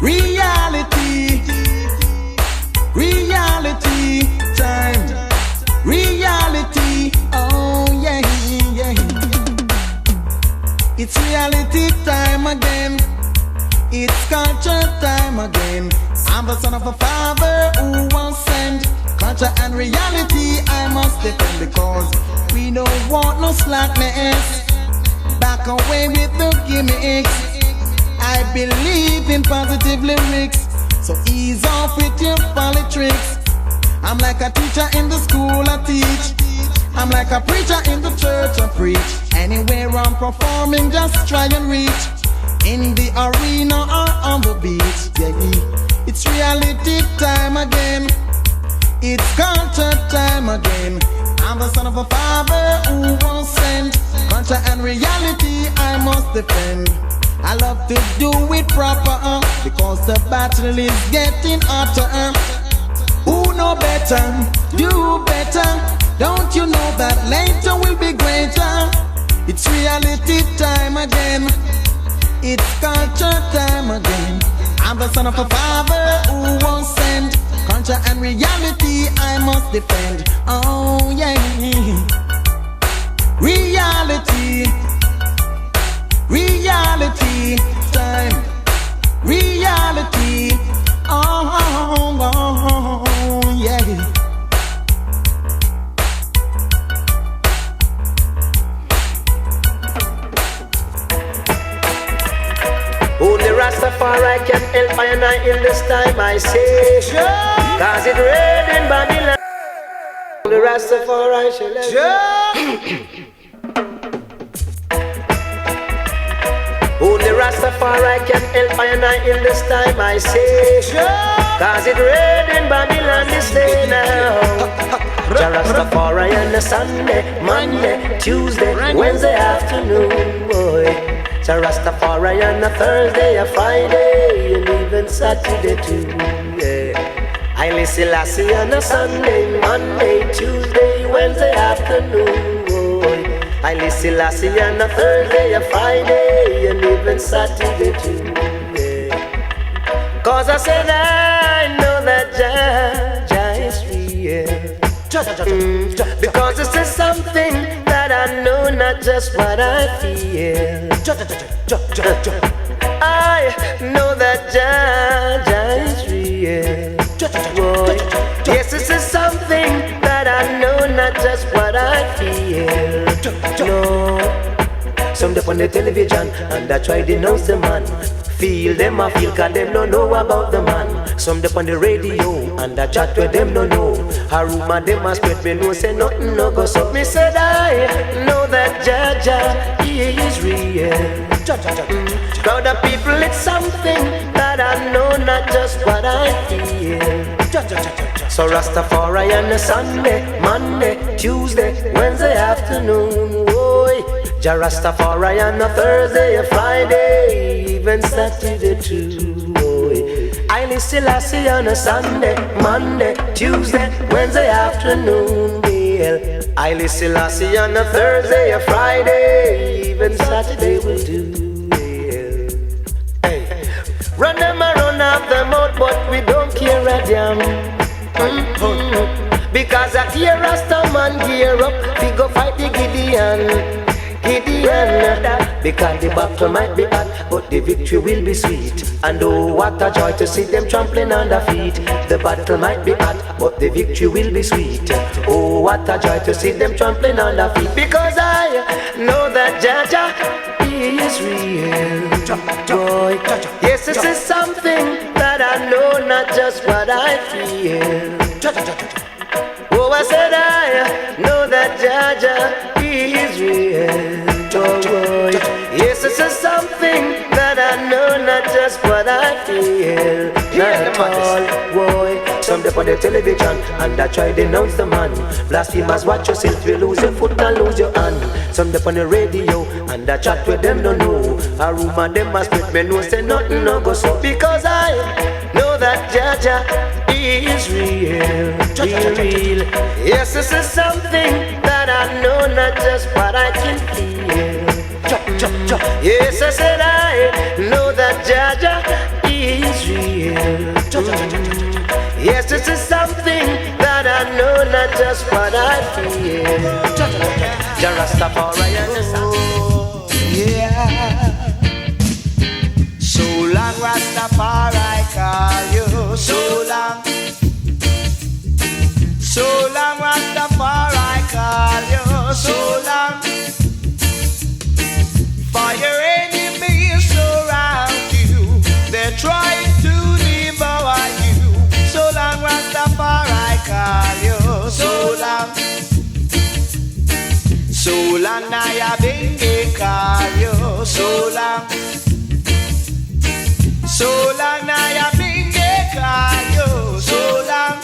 Reality, reality time, reality, oh yeah, yeah. It's reality time again, it's culture time again. I'm the son of a father who was sent. Culture and reality I must defend, because we don't want no slackness. Back away with the gimmicks. I believe in positive lyrics, so ease off with your politics. I'm like a teacher in the school I teach, I'm like a preacher in the church I preach. Anywhere I'm performing, just try and reach. In the arena or on the beach, yeah. It's reality time again, it's culture time again. I'm the son of a father who was sent. Culture and reality I must defend. I love to do it proper, because the battle is getting hotter. Who know better, do better. Don't you know that later will be greater? It's reality time again, it's culture time again. I'm the son of a father who was sent. Culture and reality I must defend, oh yeah. Reality, reality time, reality, oh yeah. Only Rastafari can help I and I in this time, I say, cause it rained in Babylon. Only Rastafari shall help. Only Rastafari can help I and I in this time, I say, cause it rained in Babylon this day now. Rastafari on a Sunday, Monday, Tuesday, Wednesday afternoon, boy. Rastafari on a Thursday, a Friday, and even Saturday too, yeah. I listen Lassie on a Sunday, Monday, Tuesday, Wednesday afternoon, boy. I listen Lassie on a Thursday, a Friday, and even Saturday too, yeah. Cause I said I know that Jah is real. Because this is something that I know, not just what I feel. I know that Jah is real. Boy. Yes, this is something that I know, not just what I feel. No. Some up on the television and I try to denounce the man. Feel them, I feel, cause them don't know about the man. Some up on the radio and I chat with them, no know. A rumor them a spread, me know say nothing no go. So me said I know that Jah he is real. Crowd of people, it's something that I know, not just what I feel. So Rastafari on a Sunday, Monday, Tuesday, Wednesday afternoon, boy. Jah Rastafari on a Thursday, a Friday, even Saturday too, boy. I listen Lassie on a Sunday, Monday, Tuesday, Wednesday afternoon, well. I listen Lassie on a Thursday, a Friday, even Saturday will do, well. Hey. Run them around off the mouth, but we don't care a damn. Because I hear Rasta man gear up, we go fight the Gideon. Because the battle might be hot, but the victory will be sweet. And oh, what a joy to see them trampling on their feet. The battle might be hot, but the victory will be sweet. Oh, what a joy to see them trampling on their feet. Because I know that Jah he is real. Boy. Yes, this is something that I know, not just what I feel. Oh, I said I know that Jah he is real. Oh, boy. Yes, this is something that I know, not just what I feel. Not at all, boy. Some up on the television and I try to denounce the man. Blasphemers, watch yourself, you lose your foot and lose your hand. Some up on the radio and I chat with them, don't know. A rumor them must make me know, say nothing no go so. Because I know that Jah he is real, real. Yes, this is something that I know, not just what I can feel. Yes, I said I know that Jah he is just what I feel. The Rastafari and the Oh, yeah. So long Rastafari call you, so long. So long Rastafari call you, so long. For your enemies surround you, they're trying to devour you. So long Rastafari call you, so long. So long Naya Bingi call you, so long. So long Naya Bingi call you, so long.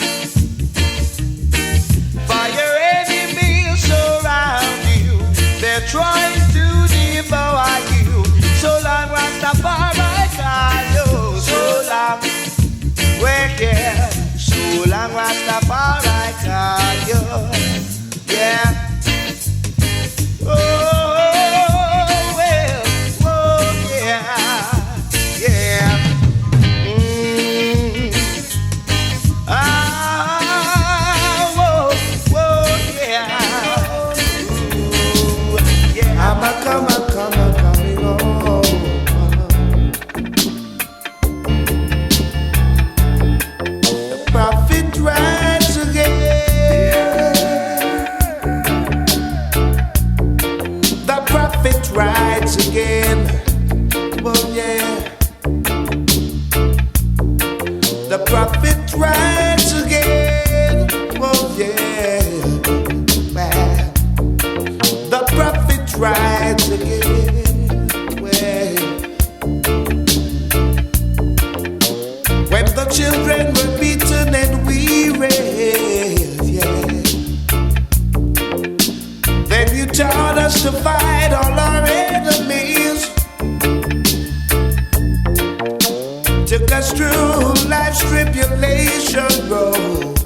For your enemies surround you, they're trying to devour you. So long Rastafari call you, so long. Wicked, so long Rastafari call you, yeah. Oh, well, oh, yeah, yeah. Whoa, yeah. Ooh, yeah. I'm a coming home. The prophet rides again. The prophet rides again. Oh yeah. The prophet rides again. Oh yeah. Man. The prophet rides again. Well. When the children were beaten and weary, yeah. Then you taught us to fight all our enemies. Took us through life's tribulation road,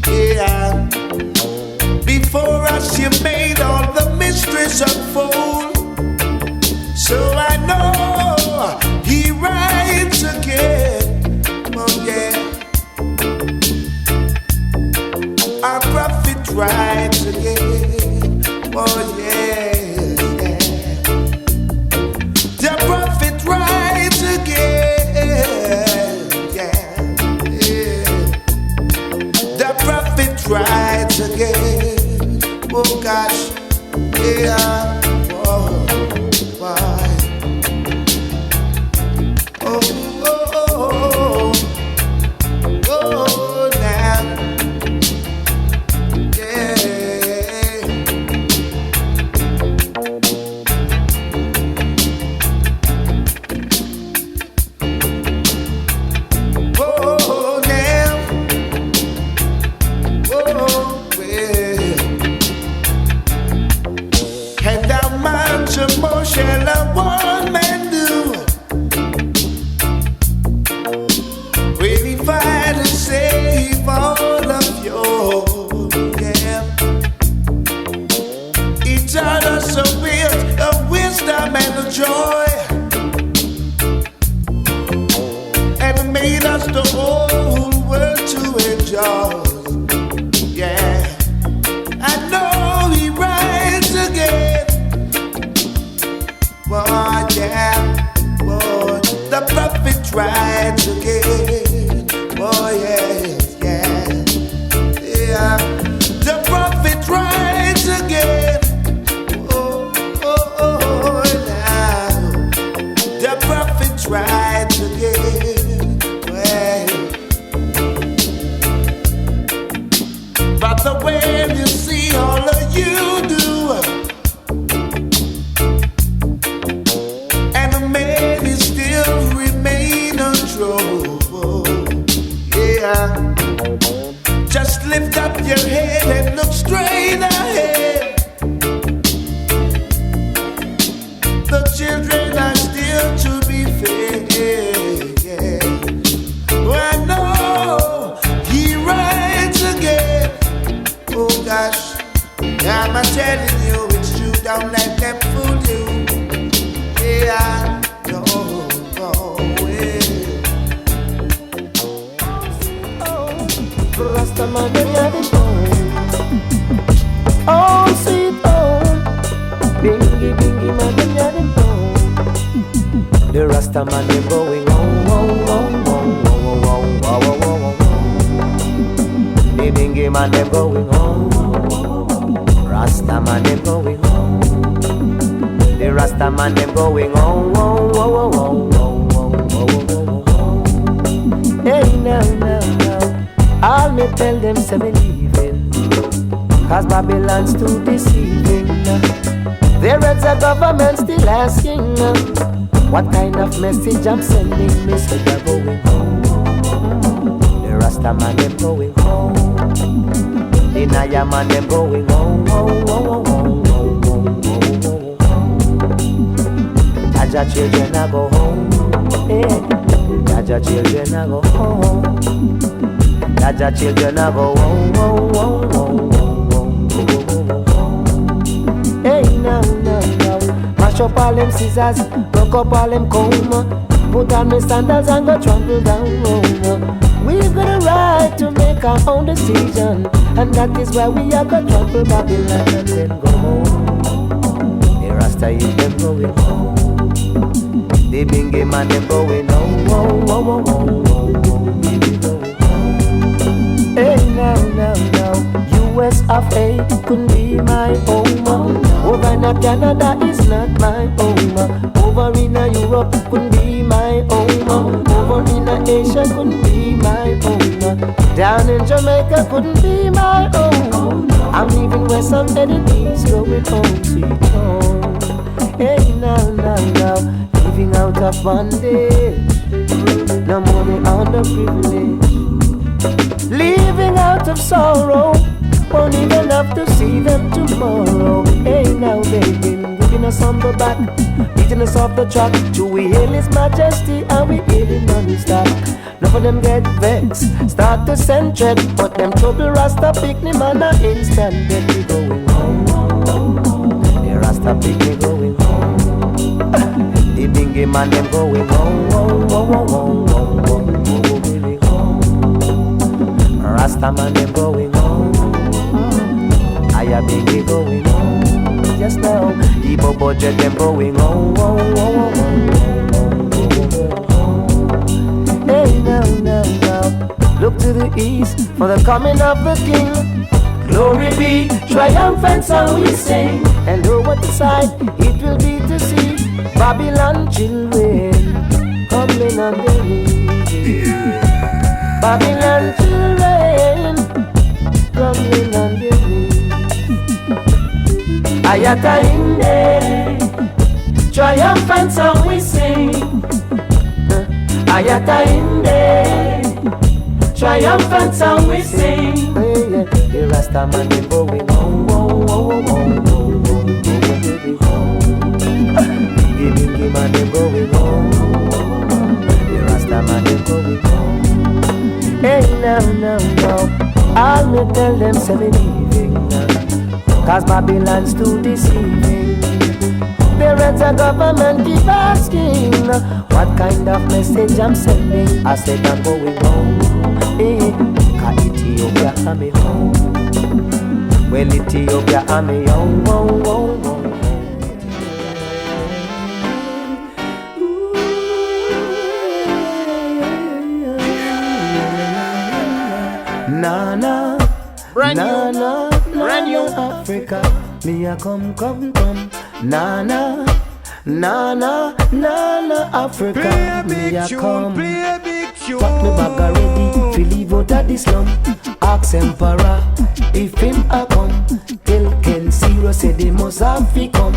yeah. Before us you made all the mysteries unfold. So I know he rides again, oh yeah. Our prophet rides again, oh yeah, yeah. The prophet rides again, yeah, yeah. The prophet rides again, oh gosh, yeah, oh, why? Oh, oh, oh, oh, now, yeah. Oh, now, oh, well. And how much more shall a one man do? Will he fight and save all of you? Yeah. He taught us a wisdom and a joy, and made us the whole world to enjoy. Yeah. I know he rides again. Boy, yeah. Boy, the prophet rides again. Boy, yeah, yeah. Yeah. The prophet rides again. Oh, oh, oh, now. The prophet rides again. Well, but the way you see all of you do, and the man is still remain untrue. Yeah. Just lift up your head and look straight ahead. The children are still to be fed. Yeah. Oh, I know he rides again. Oh gosh, I'm telling you it's true. Don't let them fool you. Yeah, no, yeah. Rastaman, they are the Rasta man them going home, home, home, home, home, home, home, home, home. The bingy man them going home. Rasta man them going home. The Rasta man them going home, home, home, home, home, home, home, home. Hey now, now, now, all me tell them say me leaving, 'cause Babylon's too deceiving. There is a government still asking what kind of message I'm sending. Me say they're going home. The Rasta man them going home. The Naya man them going home, home, home, home, home, home, home, home. Jaja children a go home. Jaja children a go home. Jaja children a go home, home, home, home, home, home, home. Hey now, now, now, mash up all them scissors, broke up all them comb, put on my sandals and go trample down home. We've got a right to make our own decision, and that is why we are gonna trample Babylon and then go home. The Rasta youth them going home. The bingy man them going home, home, home, home, home, home, baby going home. Hey now, now, now, US of A couldn't be my home. Over in Canada is not my home. Over in Europe couldn't be my home. Over in Asia couldn't be my home. Down in Jamaica couldn't be my home. I'm leaving west, I'm heading east, going home, sweet home. Hey now, now, now, living out of bondage, no money underprivileged. Living out of sorrow, won't even have to see them tomorrow. Hey now they've been giving us on the back, beating us off the track, to we hail His Majesty and we hail Him non-stop. None of them get vexed, start to send dread, but them trouble Rasta pick me man a instant dead. We going home, the Rasta pick me going home. The bingy man them going home, home, home, home, home, home, home, home, home. Rasta man them going home. I a bingy going home. Just now, the budget them going home, home, home, home, home, home. Hey now, now, now, look to the east for the coming of the King. Glory be, triumphant song we sing, and oh what a sight it will be to see Babylon children coming on the wings. Babylon children coming on the wings. Ayata inde, triumphant song we sing. Ayata inde, triumphant song we sing. The Rasta man they going home, home, home, home, home, home, home. The bingy man they going home. The Rasta man they going home. Hey now, now, now, I'll me tell them say me leaving now, 'cause Babylon's too deceiving. Parents and government keep asking what kind of message I'm sending. I said I'm going home. Hey, 'cause Ethiopia I'm home. Well, Ethiopia I'm home, home, home, home. Nana, Brand new, Nana, brand new Africa, me a come, come, come. Nana, Nana, Nana, Africa, me a come. play a big tune. Pack me bag a ready, fi leave out of this slum. Ask Emperor if him a come. Tell Ken Zero say they must have fi come.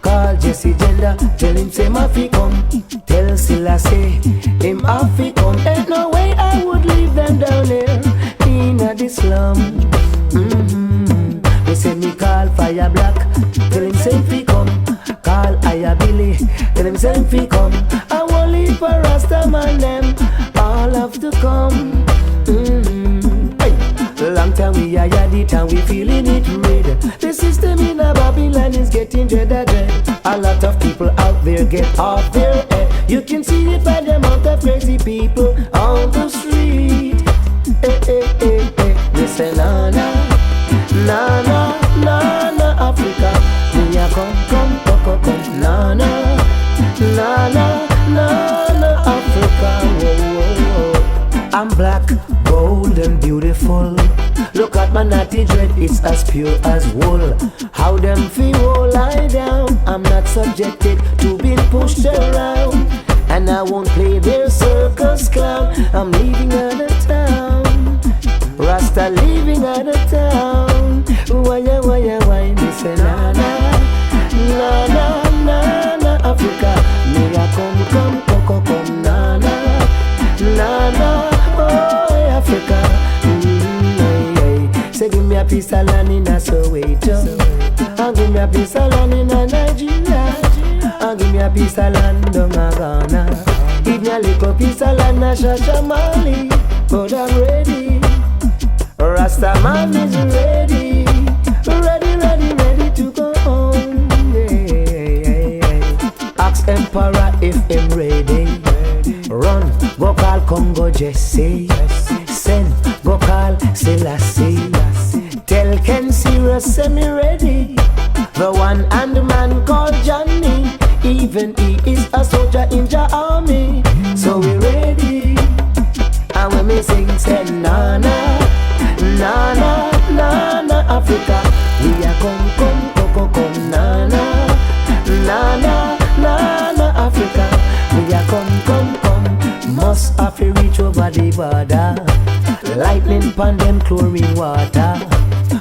Call Jesse Gender, tell him say ma fi come. Tell Silla say him have fi come. Ain't no way I would leave them down there in the slum. Me say me call Fire Black, tell him say fi come. Call Aya Billy, tell him say fi come. I won't leave for Rasta man them, all have to come. Hey. Long time we are at it and we feeling it red. The system in a Babylon is getting dreaded. A lot of people out there get off their head. You can see it by the amount of crazy people on the street. Hey, hey, hey, hey. Listen, Nana, Nana, Nana, Africa. Me a come, come, come, come, Nana, Nana, Nana. black, gold and beautiful. Look at my natty dread, it's as pure as wool. How them feel lie down, I'm not subjected to being pushed around. And I won't play their circus clown. I'm leaving out of town, Rasta leaving out of town. Why, me say na na, na na na na Africa. Me a come, na na, na na, oh Africa. Say give me a piece of land in a Soweto, and give me a piece of land in a Nigeria, and give me a piece of land down a Ghana. Give me a little piece of land in a Shashamali, but I'm ready. Rasta man is ready, ready to go home. Ask Emperor if him ready. Run, go call Congo Jesse. Send, go call Selassie. Tell Ken Sirius semi ready. The one and the man called Johnny. Even he is a soldier in the army. So we ready. And when me sing, say na na, na na, na na Africa. We are come, na na, na na, na na Africa. We are come, must have to reach over the border. Lightning pan them chlorine water.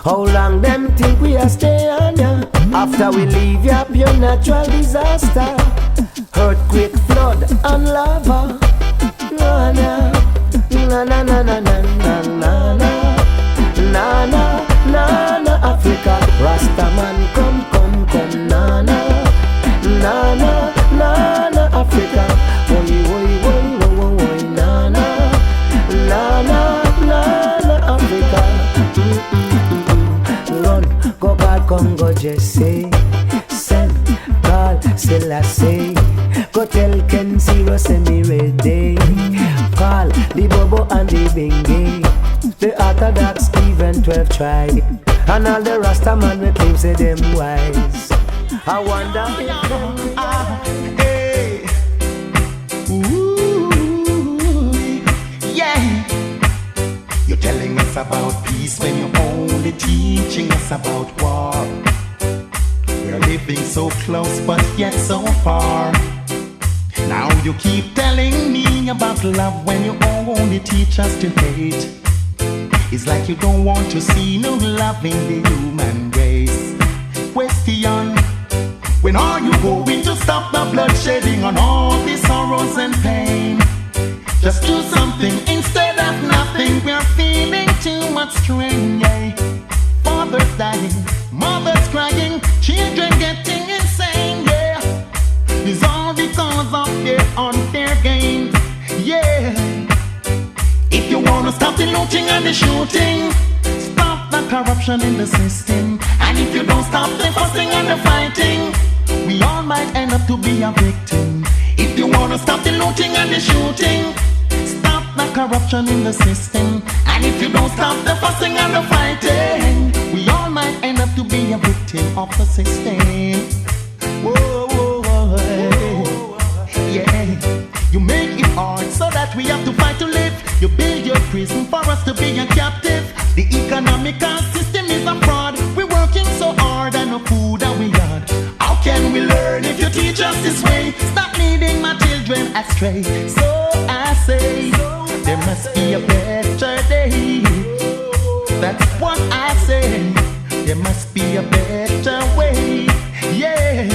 How long them think we are stay on ya? After we leave ya, pure natural disaster. Earthquake, flood and lava. Na na, na na na na na na na na na na na Africa. Rastaman come na na, na na na na Africa. Woy na na, na na na Africa. Run, go back, Congo Jesse. Send, call Selassie. Go tell Ken Zero send me ready. Call the Bobo and the Bingy. The Orthodox even 12 tribe. And all the Rasta man we claim say them wise. I wonder if hey. Ooh, yeah. You're telling us about peace when you're only teaching us about war. We're living so close but yet so far. Now you keep telling me about love when you only teach us to hate. It's like you don't want to see no love in the human race. Question: when are you going to stop the bloodshedding on all the sorrows and pain? Just do something instead of nothing. We're feeling too much strain, yeah. Fathers dying, mothers crying, children getting insane, yeah. It's all because of their unfair gains, yeah. If you wanna stop the looting and the shooting, stop the corruption in the system. And if you don't stop the fussing and the fighting, we all might end up to be a victim. If you wanna stop the looting and the shooting, stop the corruption in the system. And if you don't stop the fussing and the fighting, we all might end up to be a victim of the system. Whoa, whoa, whoa, yeah. You make it hard so that we have to fight to live. You build your prison for us to be a captive. The economical system is a fraud. We're working so hard and no food that we got. How can we learn if you teach us this way? Stop leading my children astray. So I say, there must be a better day. That's what I say. There must be a better way. Yeah.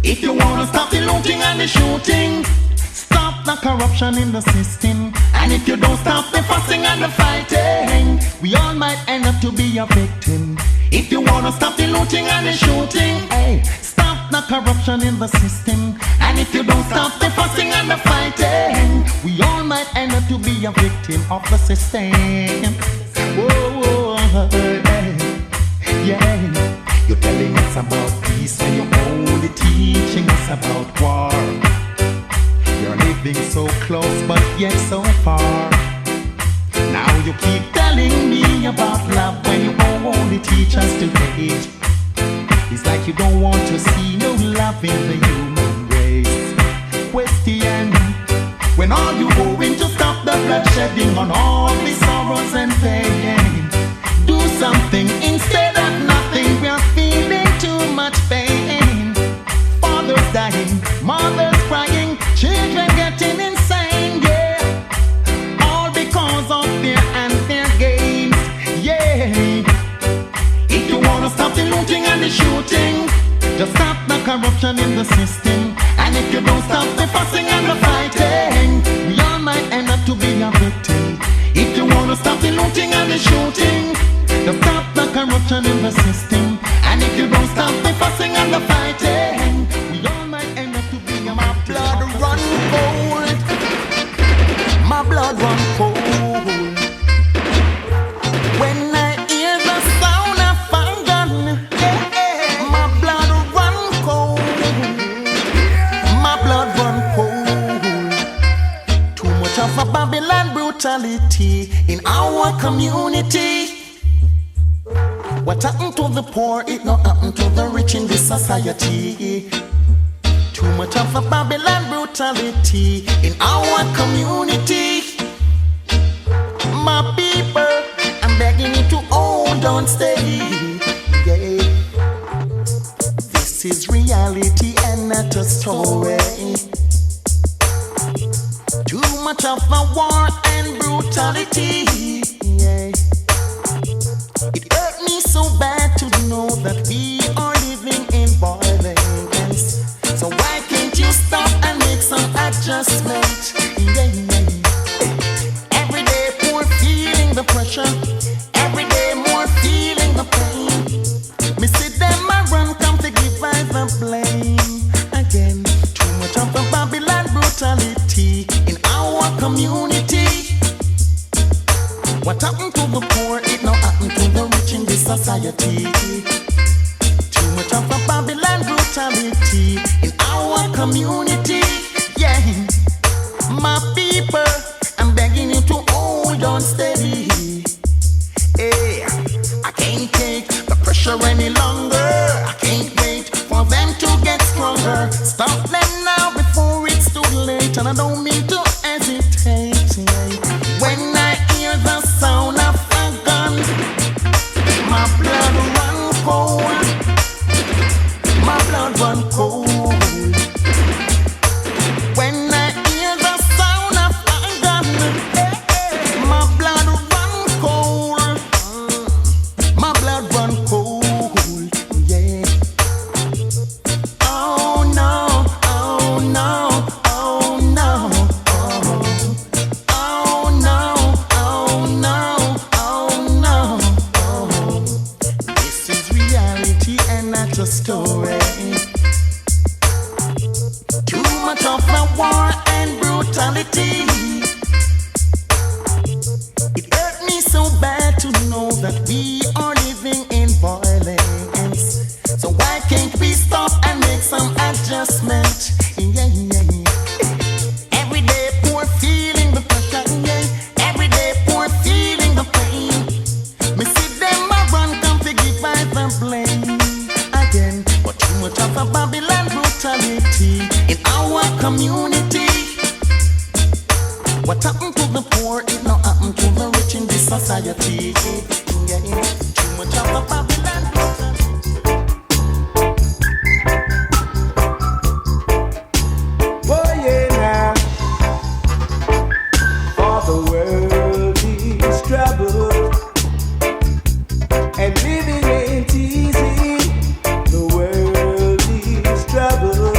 If you wanna stop the looting and the shooting, stop the corruption in the system. And if you don't stop the fussing and the fighting, we all might end up to be a victim. If you wanna stop the looting and the shooting, hey, stop the corruption in the system. And if you don't stop the fussing and the fighting, we all might end up to be a victim of the system. Whoa, hey, yeah. You're telling us about peace when you're only teaching us about war. You're living so close but yet so far. Now you keep telling me about love when you only teach us to hate. It's like you don't want to see no love in the human race. Question: when are you going to stop the the bloodshedding, on all the sorrows and pain. Do something instead of nothing. We are feeling too much pain. Fathers dying, mothers crying, children getting insane, yeah. All because of fear and their gains, yeah. If you wanna stop the looting and the shooting, just stop the corruption in the system. And if you don't stop the fussing and the fighting, we all might end up to be a victim. If you wanna stop the looting and the shooting, just stop the corruption in the system. And if you don't stop the fussing and the fighting, we all might end up to be a victim. My blood run cold. My blood run cold. When I hear the sound of a gun, my blood run cold. My blood run cold. Too much of a Babylon brutality in our community. What happened to the poor, it not happened to the rich in this society. Too much of a Babylon brutality in our community. My people, I'm begging you to hold on steady. Yeah. This is reality and not a story. Too much of a war and brutality. Yeah. It hurt me so bad to know that we are living in violence. So why can't you stop and make some adjustment? Yeah, yeah. Every day more feeling the pressure. Every day more feeling the pain. Me see them a run come to give I the blame. Again, too much of the Babylon brutality in our community. What happened to the poor, it now happened to the rich in this society. Too much of a Babylon brutality in our community. Yeah, my people, I'm begging you to hold on steady. Hey, I can't take the pressure any longer. I can't wait for them to get stronger. Stop them now before it's too late, and I don't mean to hesitate. When I hear the sound of a gun, my blood run cold. My blood run cold. When I hear the sound of a gun, my blood run cold. My blood run cold. Yeah. Oh no, oh no, oh no. Story. Too much of a war and brutality. It hurt me so bad to know that we are living in violence. So why can't we stop and make some adjustment? Yeah, yeah, yeah. Every day poor feeling the pressure. Yeah. Every day poor feeling the pain. Me see them a run come to give I the blame. But too much of a Babylon brutality in our community. What happened to the poor, it not happened to the rich in this society. Yeah. Too much of a Babylon brutality. Oh yeah, now for the world is troubled and living ain't easy. The world is troubled.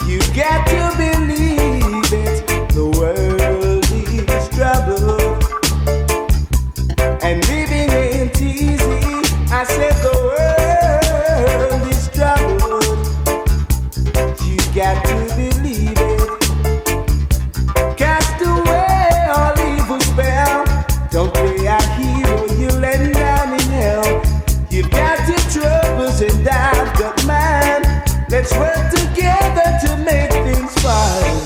You got to believe it. The world is troubled and living ain't easy. I said the world is troubled. You got to believe it. Cast away all evil spell. Don't play a hero, you'll end down in hell. You've got your troubles and I've got mine. Let's work together to make things fine.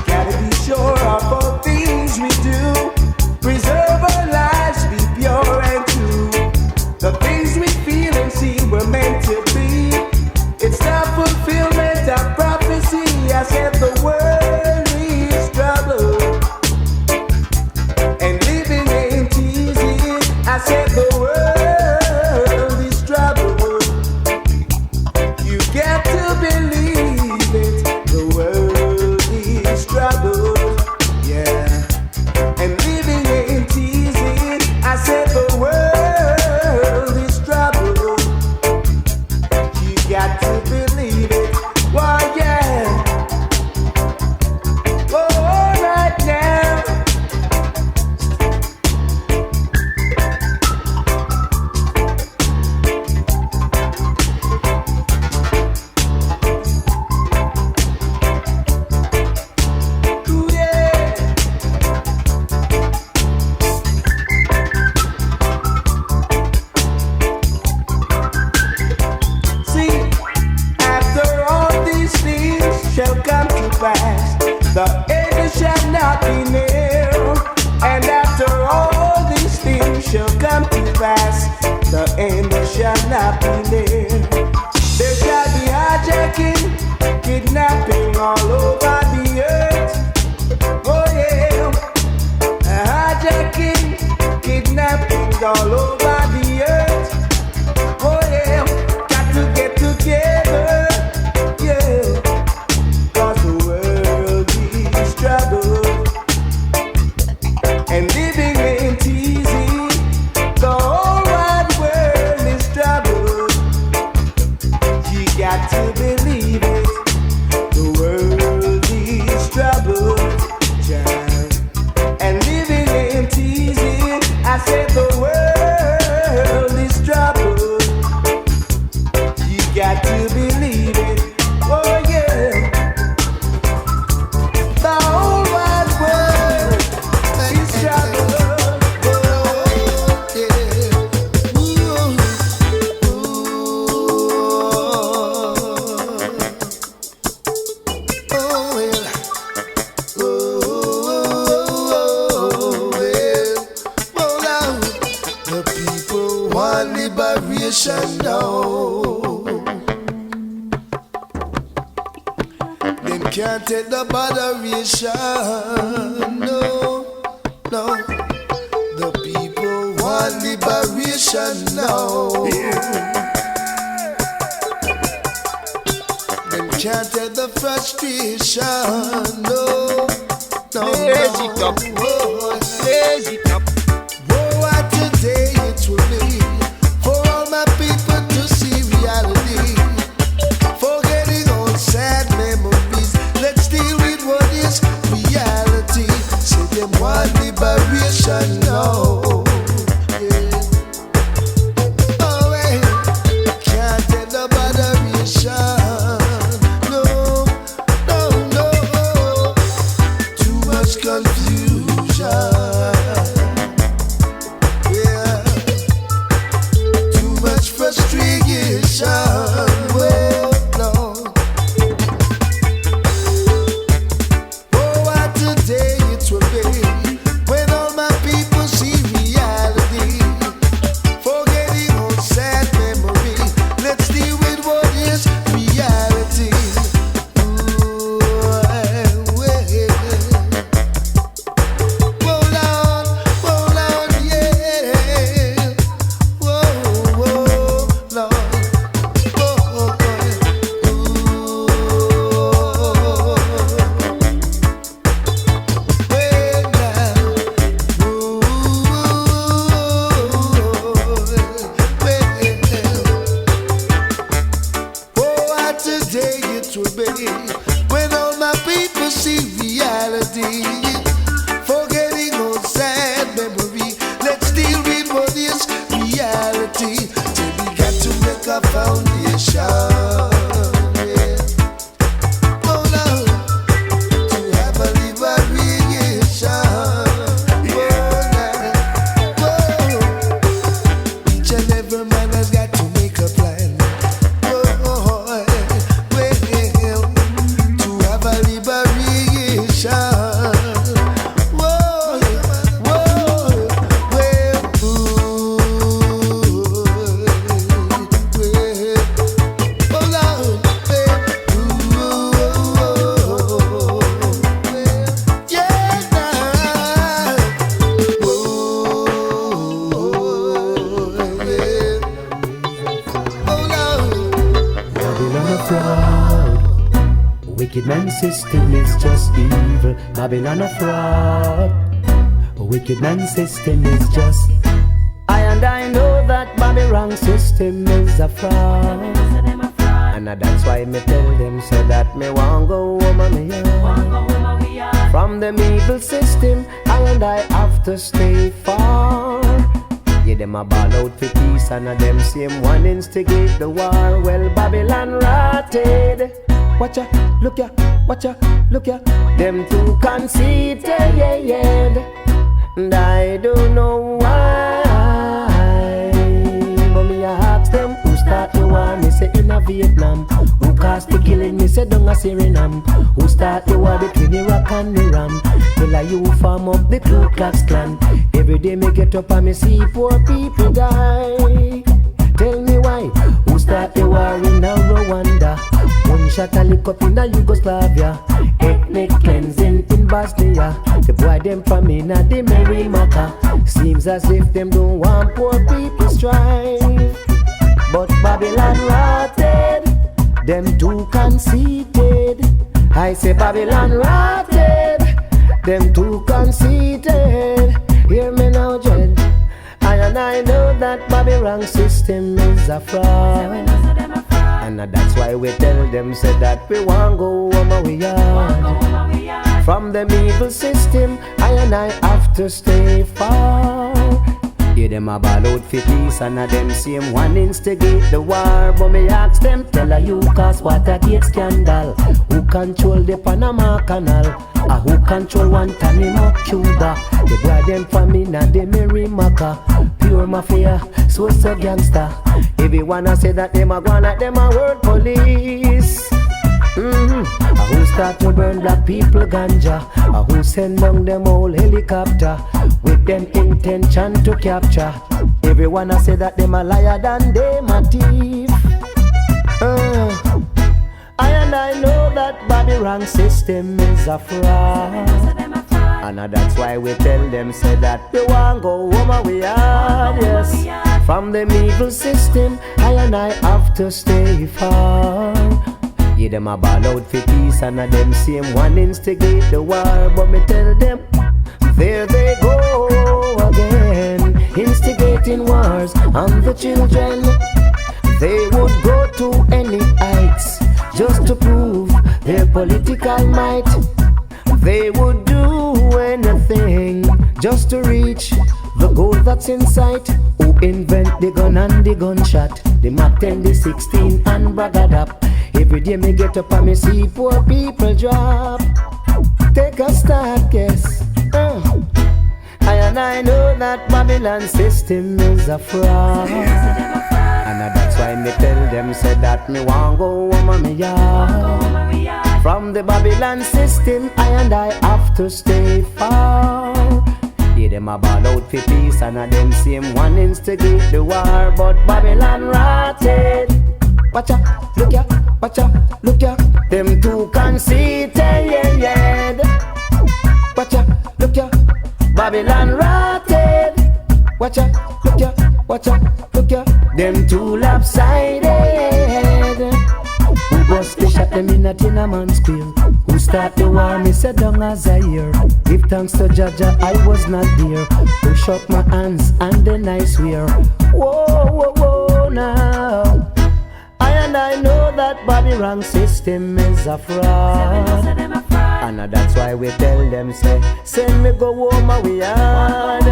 Gotta be sure of all things we do. Preserve our lives, be pure and true. The things we feel and see were meant to be. It's the fulfillment of prophecy. I said the world is troubled. fast, the end shall not be near. And after all these things shall come to pass, the end shall not be near. There shall be hijacking, kidnapping all over the earth. Oh yeah, hijacking, kidnapping all over the earth. Oh yeah, got to get together, yeah, 'cause the world is troubled and living ain't easy. The whole wide world is troubled. You got to believe it. The world is troubled, child, and living ain't easy. I said the world is troubled. You got to believe it. Oh yeah. The whole wide world is troubled. Oh yeah. The people want liberation now. Them can't take the botheration. No, no. The people want liberation now. Them can't take the frustration. No, no, Lazy no. top. Oh, Lazy top. oh, what today it will be for all my people to see reality. Forgetting all sad memories, let's deal with what is reality. Say them want liberation now. Yeah. Oh, hey. Can't take the botheration. No, no, no. Too much confusion. Yeah. Too much frustration. Oh, no. Oh, what a day it will be when all my people see reality. Forgetting all sad memory, let's deal with what is reality. Ooh, yeah. Hold on, yeah. Whoa, Lord. Today it will be when all my people see reality. Forgetting all sad memory, let's deal with what is reality. Till we got to make a foundation. Yeah. Oh no, to have a liberation. Whoa. Each and every man has got to make a plan. To have a liberation. Whoa, Wicked man system is just evil. Babylon a fraud. Wicked man system is just. And I know that Babylon system is a fraud. And that's why me tell them so that me won't go home on me own. From the evil system, and I have to stay far. Yeah, them a ball out for peace, and them same one instigate the war. Well, Babylon rotted. Watch ya, look ya, watch ya, look ya. Them too conceited, and I don't know why. But me a ask them who start the war. Me say in a Vietnam, who cause the killing me say down a Suriname. Who start the war between Iraq and Iran? Tell a you form up the Ku Klux Klan. Every day me get up and me see poor people die. Tell me why? Who start the war in Rwanda? One shot a lick up in Yugoslavia. Ethnic cleansing in Bosnia. The boy them from in a the Merrimaca. Seems as if them don't want poor people strive. But Babylon rotted, them too conceited. I say Babylon rotted, them too conceited. Hear me now, Jed. And I know that Babylon system is a fraud. And that's why we tell them, say that we want go home we are. From them evil system, I have to stay far. Hear them a ball out for peace, and them same one instigate the war. But me ask them, tell you cause Watergate scandal. Who control the Panama Canal? Who control Guantanamo, Cuba? The boy them from in and the Merrimaca. Pure mafia, so gangster. Everyone a say that them a go like them a world police. Who start to burn black people ganja? Who send down them old helicopter with them intention to capture? Everyone a say that them a liar than them a thief. I know that Babylon system is a fraud. And that's why we tell them, say that we want go home we are, yes. From them evil system, I have to stay far. Yeah, them a ball out for peace, and them same one instigate the war. But me tell them, there they go again, instigating wars on the children. They would go to any heights just to prove their political might. They would do anything just to reach the goal that's in sight. Who invent the gun and the gunshot? The Mac 10, the 16 and Bragadap. Every day me get up and me see poor people drop. Take a start, yes. I know that Babylon system is a fraud. And that's why me tell them, say that me want go home me yard. From the Babylon system, I have to stay far. Yeah, them a ball out for peace, and them same one instigate the war. But Babylon rotted. Watcha, look ya, watcha, look ya. Them too conceited, yeah. Watcha, look ya. Babylon rotted. Watcha, look ya, watcha, look ya. Them too lopsided. Who bust the shot them in a Tiananmen Square? Who start the war? Me said down as a year. Give thanks to Jaja, I was not there. Who shook my hands and then I swear, whoa, now. I know that Babylon system is a fraud. And that's why we tell them, say, send me go home we yard.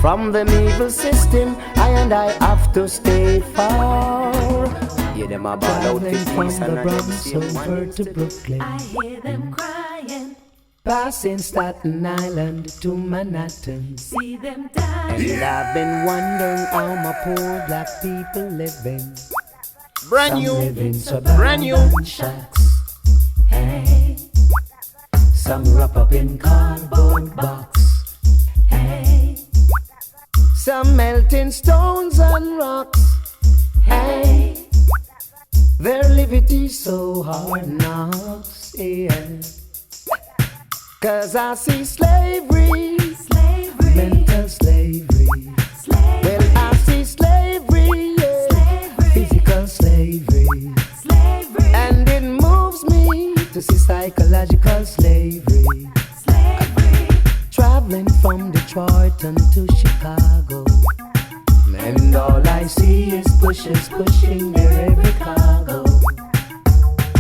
From the evil system, I have to stay far. Yeah, them a ball out this piece and Bronx over to Brooklyn. I hear them crying. Passing Staten Island to Manhattan. See them dying. And I've been wondering how my poor black people living. Brand Some new, live in brand new. suburban shacks. Hey. Some wrap up in cardboard box. Hey. Some melting stones and rocks. Hey. Their liberty so hard knocks, yeah. Cause I see slavery, Mental slavery. well I see slavery, yeah. Physical slavery. And it moves me To see psychological slavery. Traveling from Detroit to Chicago. And all I see is pushers pushing their every cargo.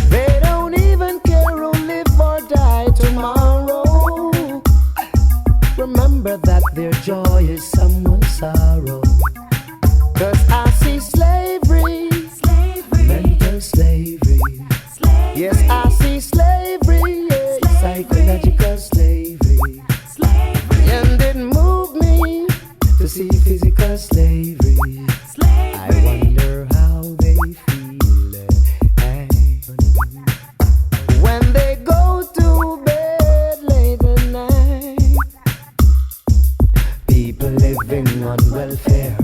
they don't even care who live or die tomorrow. Remember that their joy is someone's sorrow. Cause I see slavery, Mental slavery. yes I see slavery, yeah. Psychological slavery. And it moved me To see physical slavery. I wonder how they feel. when they go to bed late at night. People living on welfare,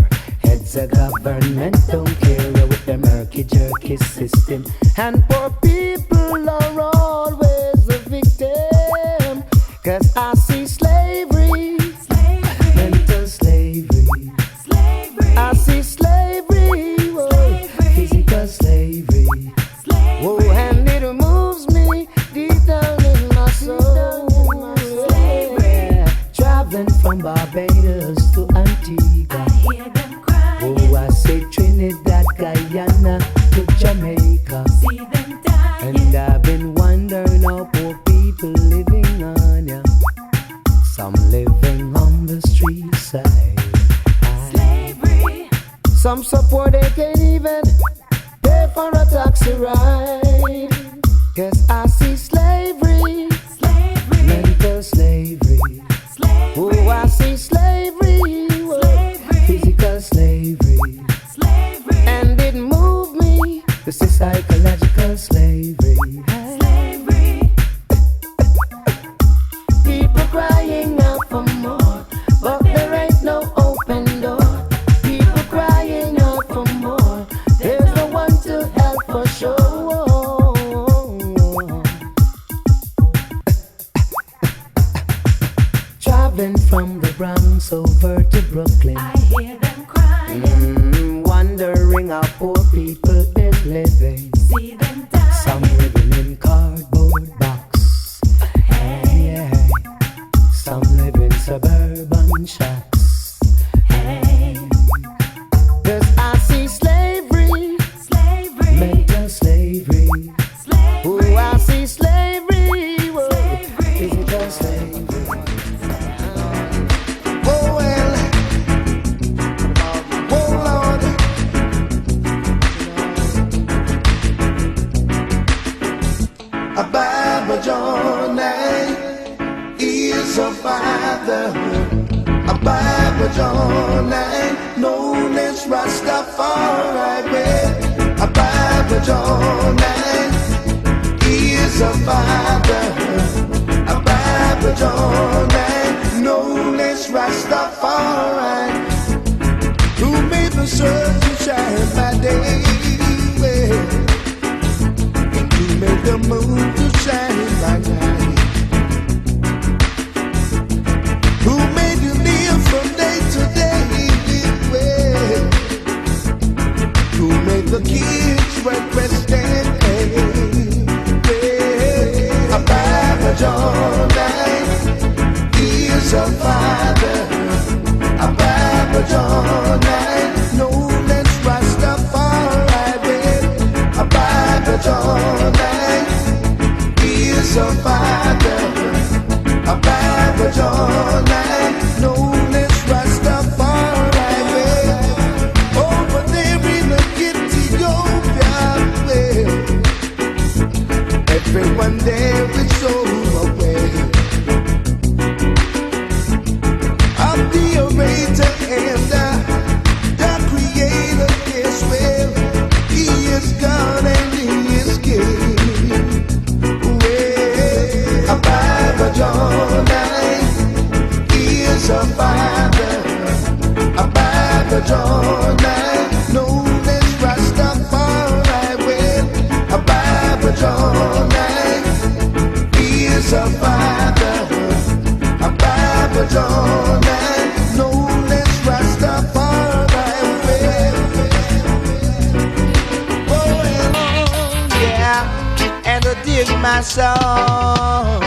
heads of government don't care with their murky jerky system, and poor people are always a victim. 'Cause I see slavery, mental slavery, I see slavery, physical slavery, and it moves me deep down in my soul. Traveling from Barbados to Antigua, I say Trinidad, Guyana to Jamaica, and I've been wondering how poor people living on ya. Some living on the street side. Slavery. Some support they can't even pay for a taxi ride. 'Cause I see slavery, mental slavery. Oh, I see slavery, physical slavery, and it moved me. This is psychological slavery. People crying out for more, but there ain't no open door. People crying out for more, there's no one to help for sure. Traveling from the Bronx over to Brooklyn, I hear them crying, wondering how poor people is living. See them dying. Some living in cardboard box, hey. Some live in suburban shacks, hey. 'Cause I see slavery, mental slavery, oh, I see slavery, physical slavery. So Father, a Bible Johnny, known as Rastafari, a Bible Johnny is a Father, a Bible Johnny, known as Rastafari, who made the sun to shine by day, and who made the moon to shine by night. Who made you live from day to day? Who made the kids breakfast and a Bible Johnny is a Father, a Bible Johnny, known as Rastafari, a Bible Johnny is a Father, a Bible Johnny, known as Rastafari, over there in the Ethiopia, everyone there is so away of the orator and the creator is well, he is God and he is King. Well, a Bible Johnny is a Father, a Bible Johnny, known as Rastafari, well, a Bible Johnny is a Father, a Bible Johnny, known as Rastafari, well, oh, yeah, and I dig my song.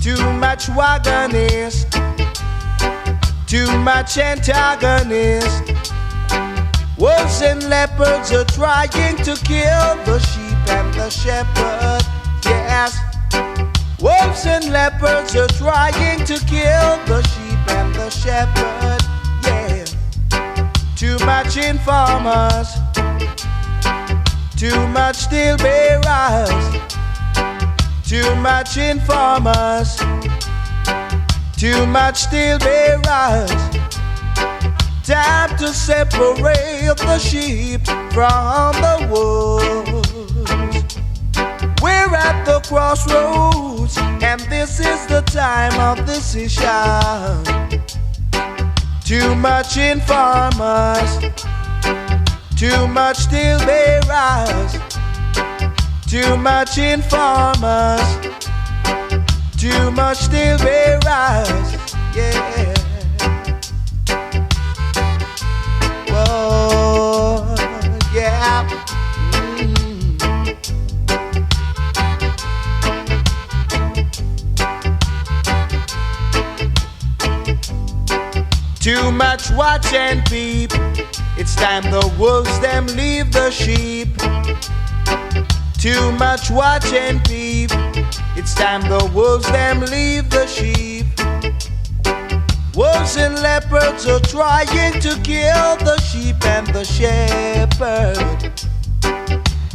Too much wagonist, too much antagonist. Wolves and leopards are trying to kill the sheep and the shepherd. Yes, wolves and leopards are trying to kill the sheep and the shepherd. Yeah, too much informers, too much steel bearers. Too much informers, too much steel bearers. Time to separate the sheep from the wolves. crossroads, and this is the time of decision. Too much informers, too much still bearers, too much informers, too much still bearers, yeah. Whoa, yeah. Too much watch and peep. It's time the wolves them leave the sheep. Too much watch and peep. It's time the wolves them leave the sheep. Wolves and leopards are trying to kill the sheep and the shepherd.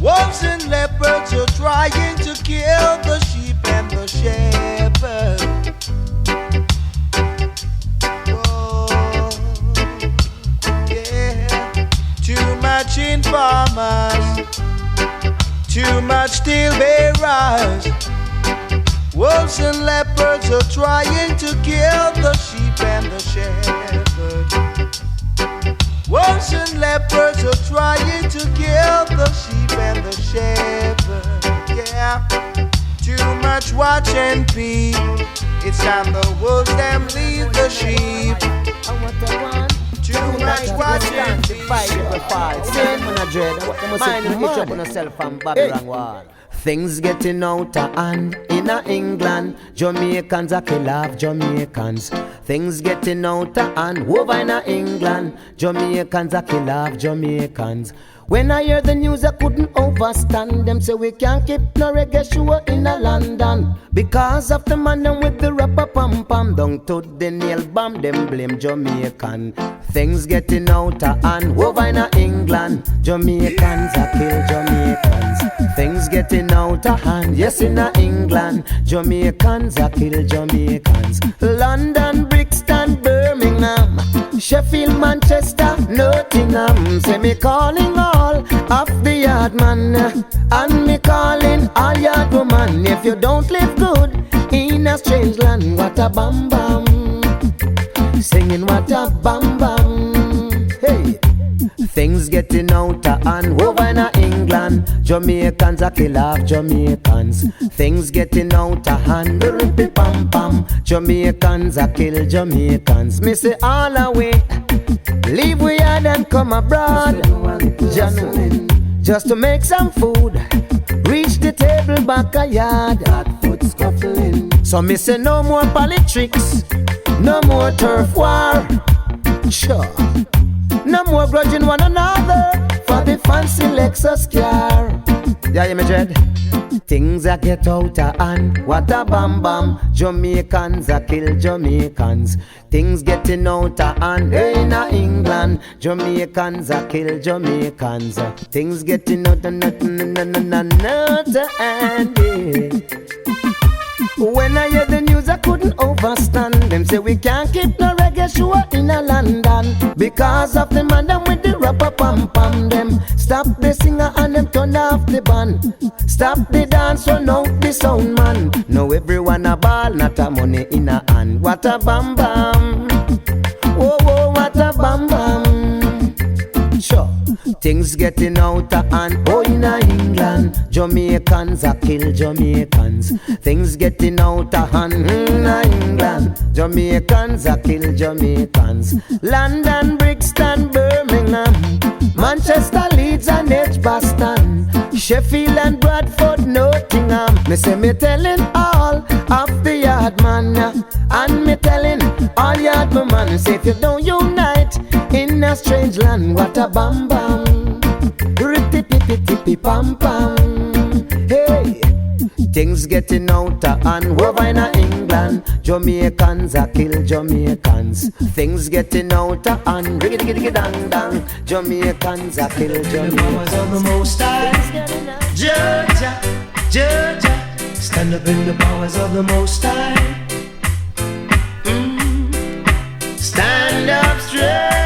Wolves and leopards are trying to kill the sheep and the shepherd. Too much informers, too much steel bearers. Wolves and leopards are trying to kill the sheep and the shepherd. Wolves and leopards are trying to kill the sheep and the shepherd. Yeah, too much watch and peep. It's time the wolves them leave the sheep. Too much watching the fight. Same on a dread. Mind on each up on yourself and Babylon wall. Things getting out of hand in England. Jamaicans are kill off Jamaicans. Things getting out of hand over in England. Jamaicans are kill off Jamaicans. When I hear the news, I couldn't overstand them. Say we can't keep no reggae show in a London because of the man them with the rapper pam pam. Down to the nail bomb, them blame Jamaican. Things getting out of hand over in England. Jamaicans are kill Jamaicans. Things getting out of hand, yes, in England. Jamaicans are kill Jamaicans. London, Brixton, Birmingham, Sheffield, Manchester, Nottingham. Say me calling all of the yard man, and me calling all yard woman. If you don't live good in a strange land, what a bam bam. Singing what a bam bam. Hey. Things getting out of hand over in England. Jamaicans are kill off Jamaicans. Things getting out of hand. Pam pam. Jamaicans are kill Jamaicans. Me say all away. Leave we yard and come abroad. Just to make some food. Reach the table back a yard. Foot scuffling. So me say no more politics. No more turf war. Sure. No more grudging one another for the fancy Lexus car. Yeah, you me dread. Things a get out of hand. What a bam bam. Jamaicans a kill Jamaicans. Things getting out of hand in England. Jamaicans a kill Jamaicans. Things getting out of hand. When I hear the news, I couldn't overstand them. Say we can't keep no reggae show in a London because of the man them with the rapper pam pam them. Stop the singer and them turn off the band. Stop the dance, run out the sound man. Now everyone a ball, not a money in a hand. What a bam bam. Oh oh, what a bam bam. Sure. Things getting out of hand, oh in England. Jamaicans are kill Jamaicans. Things getting out of hand in England. Jamaicans are kill Jamaicans. London, Brixton, Birmingham, Manchester, Leeds and Edgbaston, Sheffield and Bradford, Nottingham. Me say me telling all of the yard man, and me telling all yard woman. Say if you don't unite in a strange land, what a bam bam. Ritty pam pam. Hey, things getting out of hand over in England. Jamaicans are kill Jamaicans. Things getting out of hand. Riggy dang dang. Jamaicans are kill Jamaicans. The powers of the Most High. Georgia, Georgia. Stand up in the powers of the Most High. Stand up straight.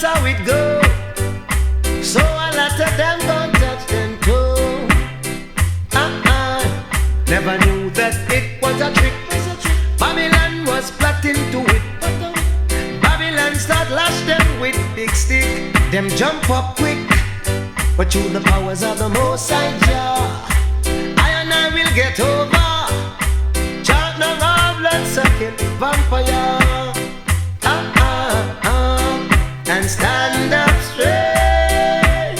how it go. So a lot of them don't touch them toe. Never knew that it was a trick. Babylon was plotting to it. Babylon start lash them with big stick. Them jump up quick, but through the powers of the Most High Jah, I and I will get over. Chant no more blood-sucking vampire. And stand up straight,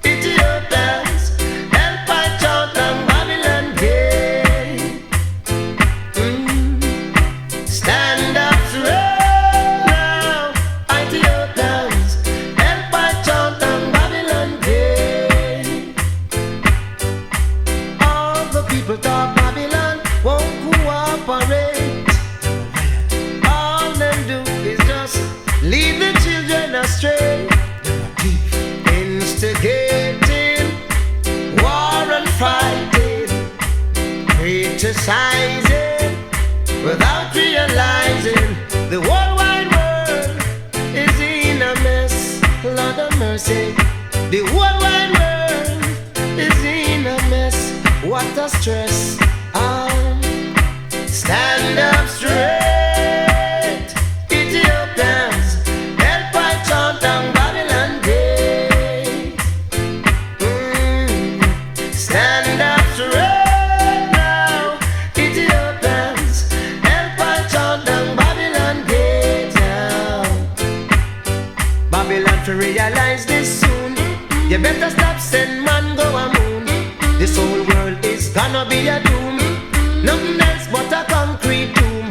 Ethiopians, help I chant on Babylon gate. Stand up straight now, Ethiopians, help I chant on Babylon gate. All the people talk Babylon won't cooperate. All them do is just lead the children astray, instigating war and fighting, criticizing without realizing the whole wide world is in a mess. Lord of mercy, the whole wide world is in a mess. What a stress! Stand up straight, Ethiopians, help I chant on Babylon gate. Stand up straight now, Ethiopians, help I chant on Babylon gate now. Babylon to realize this soon. You better stop send man go a moon. This whole world is gonna be a doom. Nothing else but a concrete tomb.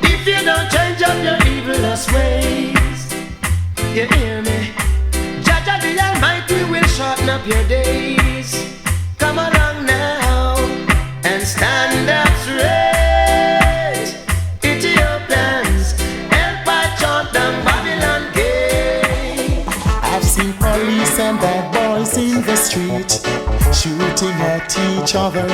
If you don't change up your evilest ways, you hear me? Jah the Almighty will shorten up your days. Come along now and stand up straight, Ethiopians, help I chant down Babylon gate. I've seen police and bad boys in the street shooting at each other.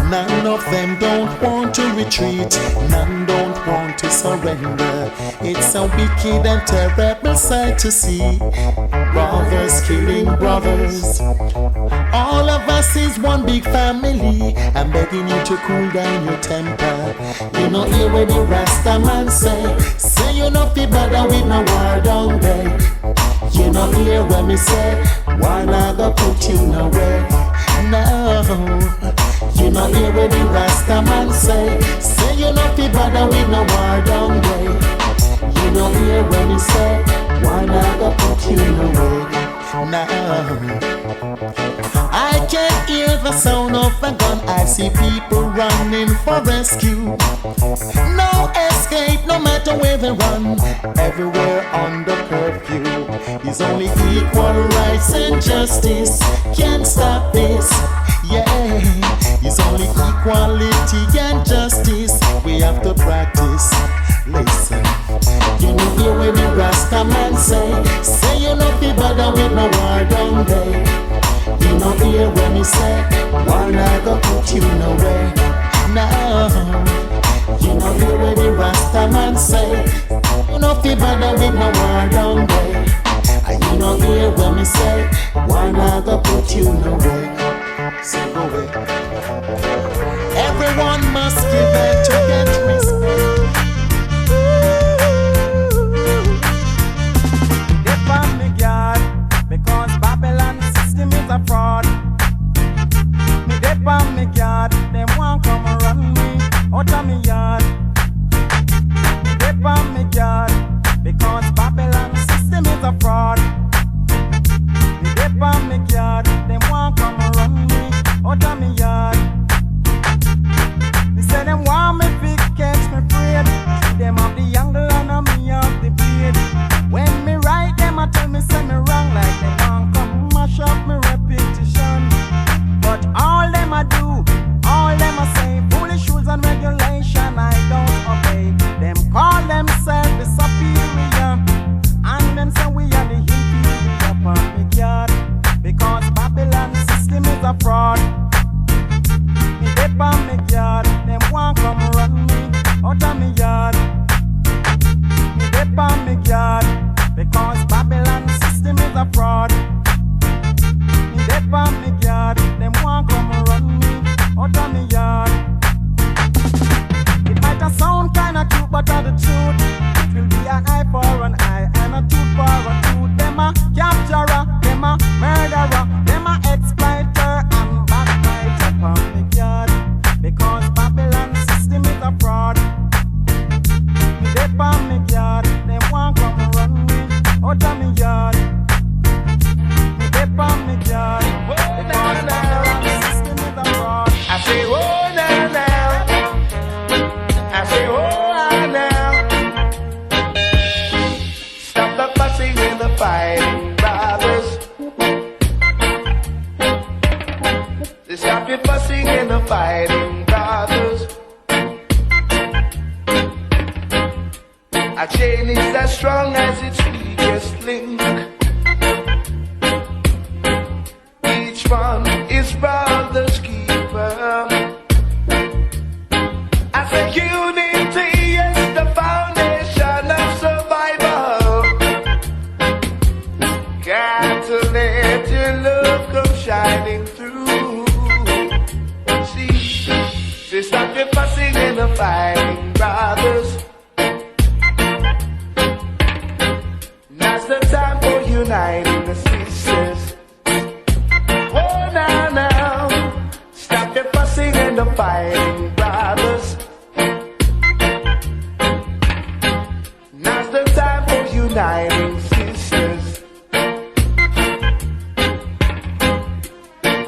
None of them don't want to retreat. None don't want to surrender. It's a wicked and terrible sight to see. Brothers killing brothers. All of us is one big family. I'm begging you to cool down your temper. You know hear what the Rasta man say you know fi bother with no war down there. You know hear when me say why not go put you nowhere. No, you know hear what the Rasta man say you know fi bother with no war down there. You know hear when me say why not go put you nowhere. No, I can hear the sound of a gun. I see people running for rescue. No escape, no matter where they run. Everywhere under curfew. It's only equal rights and justice can stop this. Yeah, it's only equality and justice we have to practice. Listen, you know hear what the Rasta man say you know fi bother with no war down there. You know hear when he say war not go put you nowhere. No, you know hear what the Rasta man say you know fi bother with no war down there. And you know hear when he say war not go put you nowhere. So go away. Everyone must give it to get respect. Because Babylon system is a fraud. Me dip on me yard, them want come and run me out of me yard. Me dip on me yard, because Babylon system is a fraud. Me dip on me yard, them want come and run me out of me yard. Me say them want me A chain is as strong as its weakest link. Each one is brother's keeper. I said unity is the foundation of survival. Got to let your love come shining through. See, stop the fussing and the fighting, brothers. Now's the time for uniting the sisters. Oh, now, stop the fussing and the fighting, brothers. Now's the time for uniting sisters.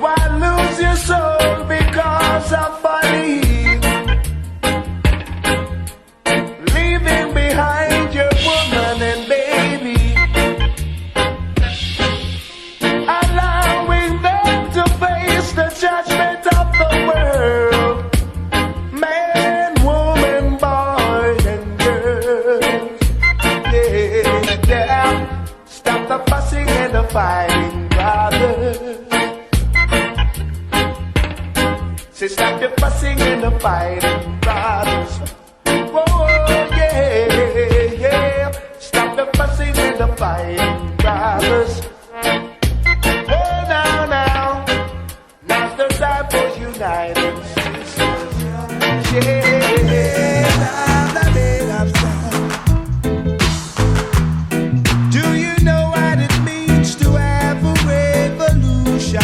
Why lose your soul because of folly? Leaving behind your woman and baby, allowing them to face the judgment of the world. Man, woman, boys and girls. Yeah. Stop the fussing and the fighting, brothers. Say stop the fussing and the fighting, brothers. Oh, yeah. Stop the fussing and the fighting, brothers. Oh, now. Now's the time for uniting sisters. Yeah. Do you know what it means to have a revolution?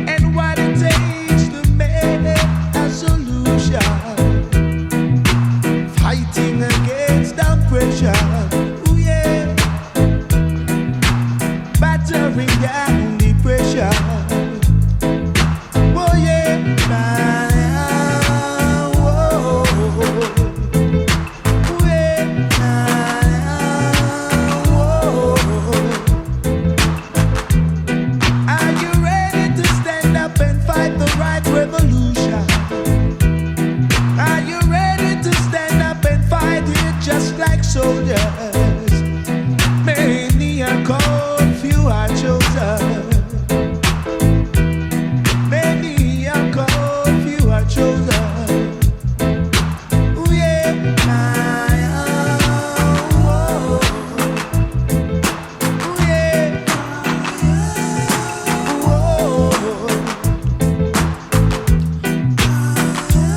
And what it takes to make a solution? Fighting against oppression, ooh yeah. Battering down depression, oh yeah. Whoa. Ooh yeah. Whoa. Are you ready to stand up and fight the right revolution? Are you ready to stand up and fight it just like soldiers? Many are called, few are chosen. Many are called, few are chosen. Ooh yeah. Whoa. Ooh yeah. Whoa.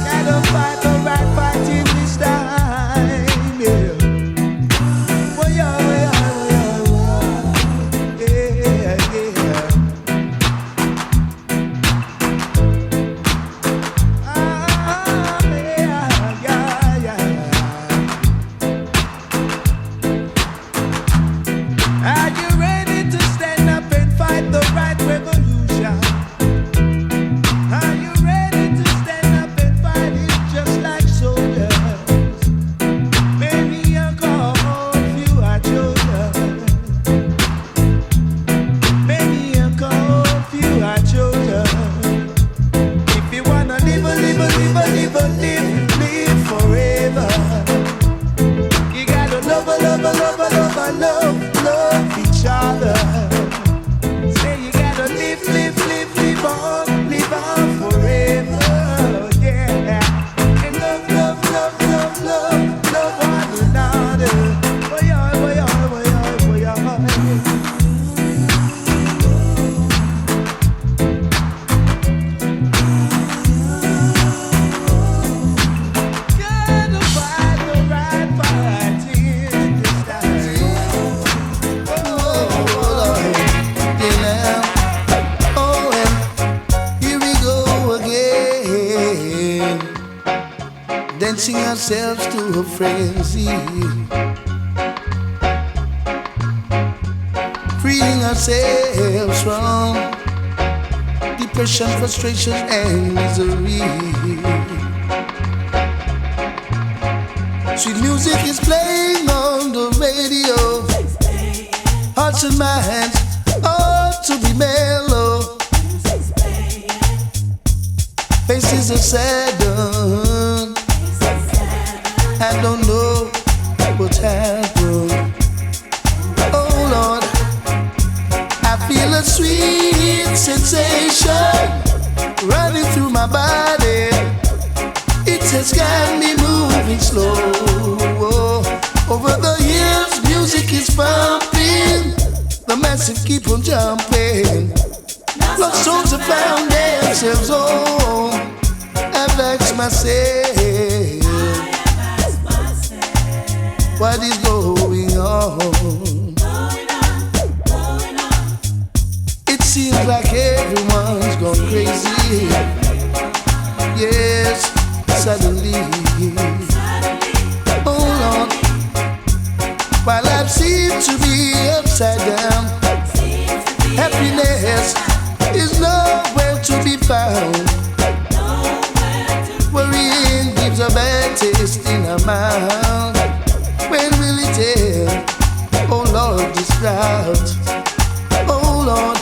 Gotta fight the right fight in this time, yeah. Oh yeah, yeah. Ah, yeah. Are you ready to stand up and fight the right revolution? Are you ready to stand up and fight it just like soldiers? Many are called, few are chosen. Many are called, few are chosen. If you wanna live forever, you gotta love each other. Say you gotta live on forever, yeah. And love one another. Boy, gotta fight the right fight in this time. Here we go again, dancing ourselves to a frenzy, freeing ourselves from depression, frustration, and misery. Sweet music is playing on the radio. Hearts and minds ought to be mellow. Faces are saddened. I don't know jumping. Lost souls have found themselves home. I've asked myself, what is going on? It seems like everyone's gone crazy. Yes, suddenly. Hold on. While life seems to be upside down, happiness is nowhere to be found. Worrying gives a bad taste in our mouth. When will it end? Oh Lord, this drought. Oh Lord.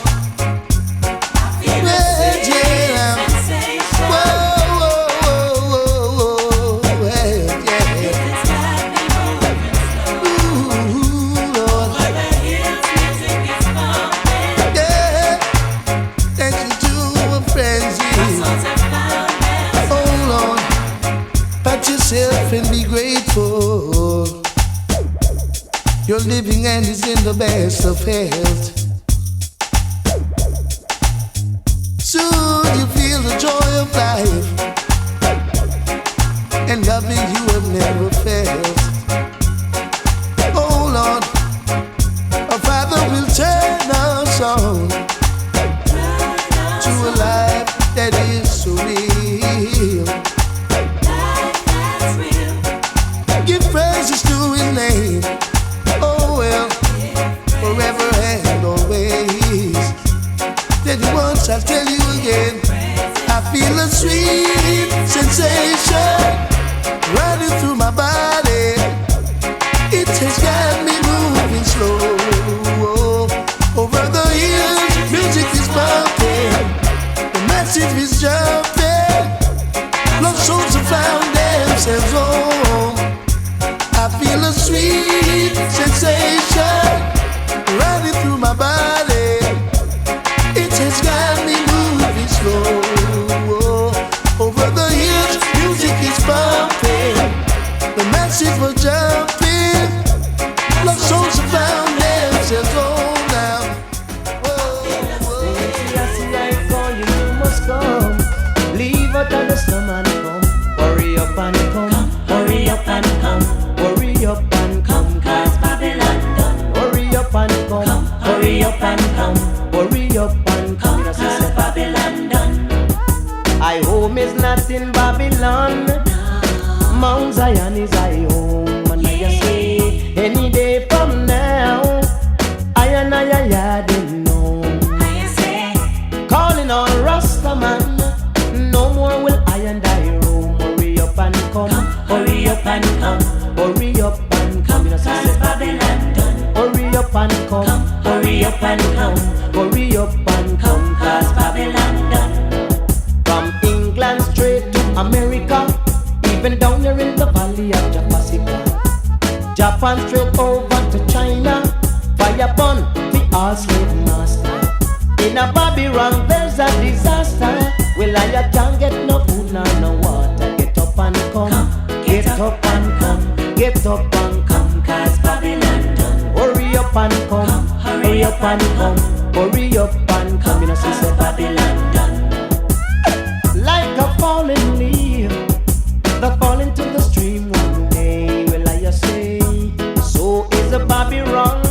And be grateful. You're living and is in the best of health. Soon you feel the joy of life and loving you have never felt. Oh Lord, our Father will turn us on to a life that is so real. Give praises to His name. Oh well, forever and always. Tell you once, I'll tell you again. I feel a sweet sensation running through my body. It has got me moving slow. Over the hills, music is pumping. The massive is jumping. Lost souls have found themselves home. I feel a sweet sensation running through my body. It has got me moving slow. Over the hills, music is bumping. The masses were jumping. Lost souls have found themselves home now. You must come. Leave out of the slum and come. Hurry up and come. Hurry up and come. Hurry up and come, cause Babylon done. Hurry up and come, hurry up and come, hurry up and come, cause Babylon done. I home is not in Babylon. Mount Zion is I home. And I say, any day from now, I didn't know. Calling on Rastaman, no more will I and I roam. Hurry up and come, hurry up and come. Hurry up and come, cause Babylon done. Hurry up and come, hurry up and come, hurry up and come, cause Babylon done. From England straight to America, even down here in the valley of Japasica. Japan straight over to China, fire burn the all slave master. In a Babylon there's a disaster. Well, I can't get no food nor no water. Get up and come, get up and come. Get up and come, cause Babylon done. Hurry up and come, hurry up and come, hurry up and come, you know, sister Babylon done. Like a falling leaf that fall into the stream one day. Well, I say, so is a Babylon.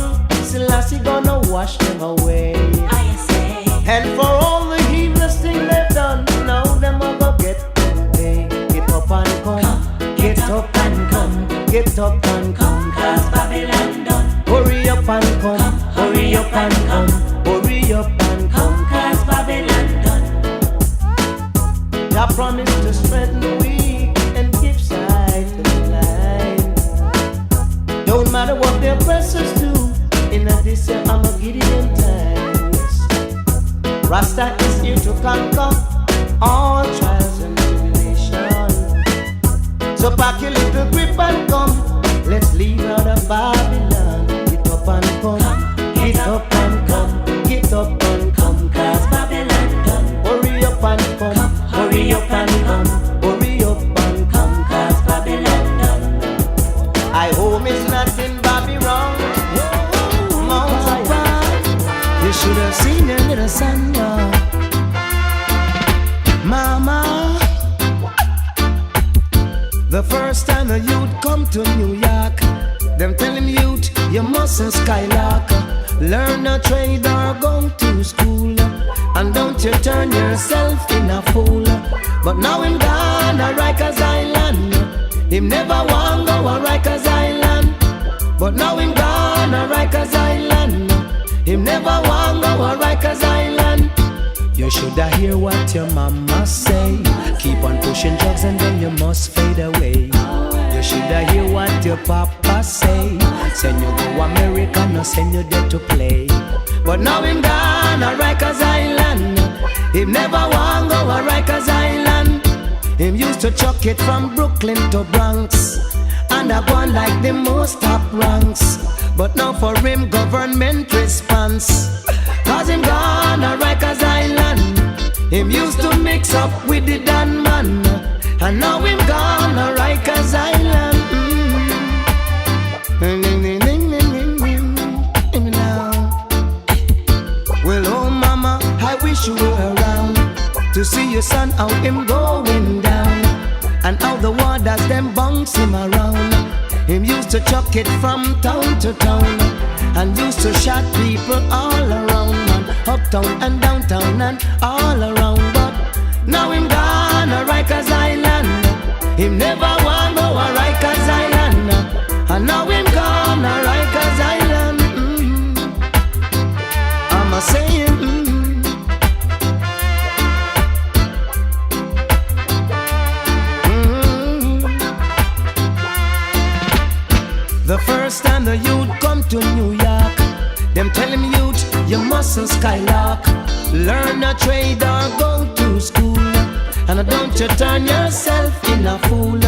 Selassie gonna wash them away. I say, and for all the heedless thing they've done, now them are gonna get them pay. Get up and come, get up and come. Get up and come, cause Babylon done. Hurry up and come, hurry up and come, hurry up and come, cause Babylon done. God promised to strengthen the weak and give sight to the blind. Don't matter what the oppressors do, in this year I'm a Gideon times. Rasta is here to conquer all trials and tribulation. So pack your little grip and come. Let's leave out of Babylon. Get up and come. Get up and come. Get up and come. Cause Babylon done. Hurry up and come. Hurry up and come. Hurry up and come. Cause Babylon done. I home is not in Babylon. Mount Zion You should have seen your little son, Mama. The first time the youth come to New York, them tell him youth, you mustn't skylark. Learn a trade or go to school, and don't you turn yourself in a fool. But now him gone a Rikers Island. Him never want go a Rikers Island. But now him gone a Rikers Island. Him never want go a Rikers Island. You shoulda hear what your mama say. Keep on pushing drugs and then you must fade away. You shoulda hear what your papa say. Send you go America, no send you there to play. But now him gone a Rikers Island. Him never want go a Rikers Island. Him used to chuck it from Brooklyn to Bronx, and I gone like the most top ranks. But now for him government response, cause him gone a Rikers Island. Him used to mix up with the Dan man, and now him gone a Rikers Island. Well, oh mama, I wish you were around to see your son how him going down, and how the waters them bounce him around. Him used to chuck it from town to town, and used to shot people all around, man. Uptown and downtown and all around. But now him gone a Rikers Island. Him never want go a Rikers Island, and now him gone a Rikers Island. I'm a saying. The first time the youth come to New York, them tell him youth, you mustn't skylark. Learn a trade or go to school, and don't you turn yourself in a fool.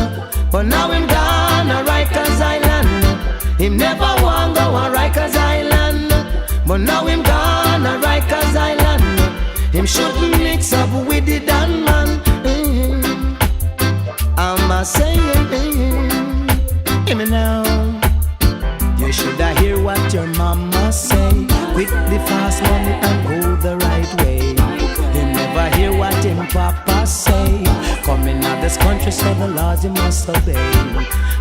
But now him gone a Rikers Island. Him never want go a Rikers Island. But now him gone a Rikers Island. Him shouldn't mix up with the Dan man. I'm a saying, hear me now. You shoulda hear what your mama say. Quick the fast money and go the right way. Him never hear what him papa say. Coming out this country, so the laws you must obey.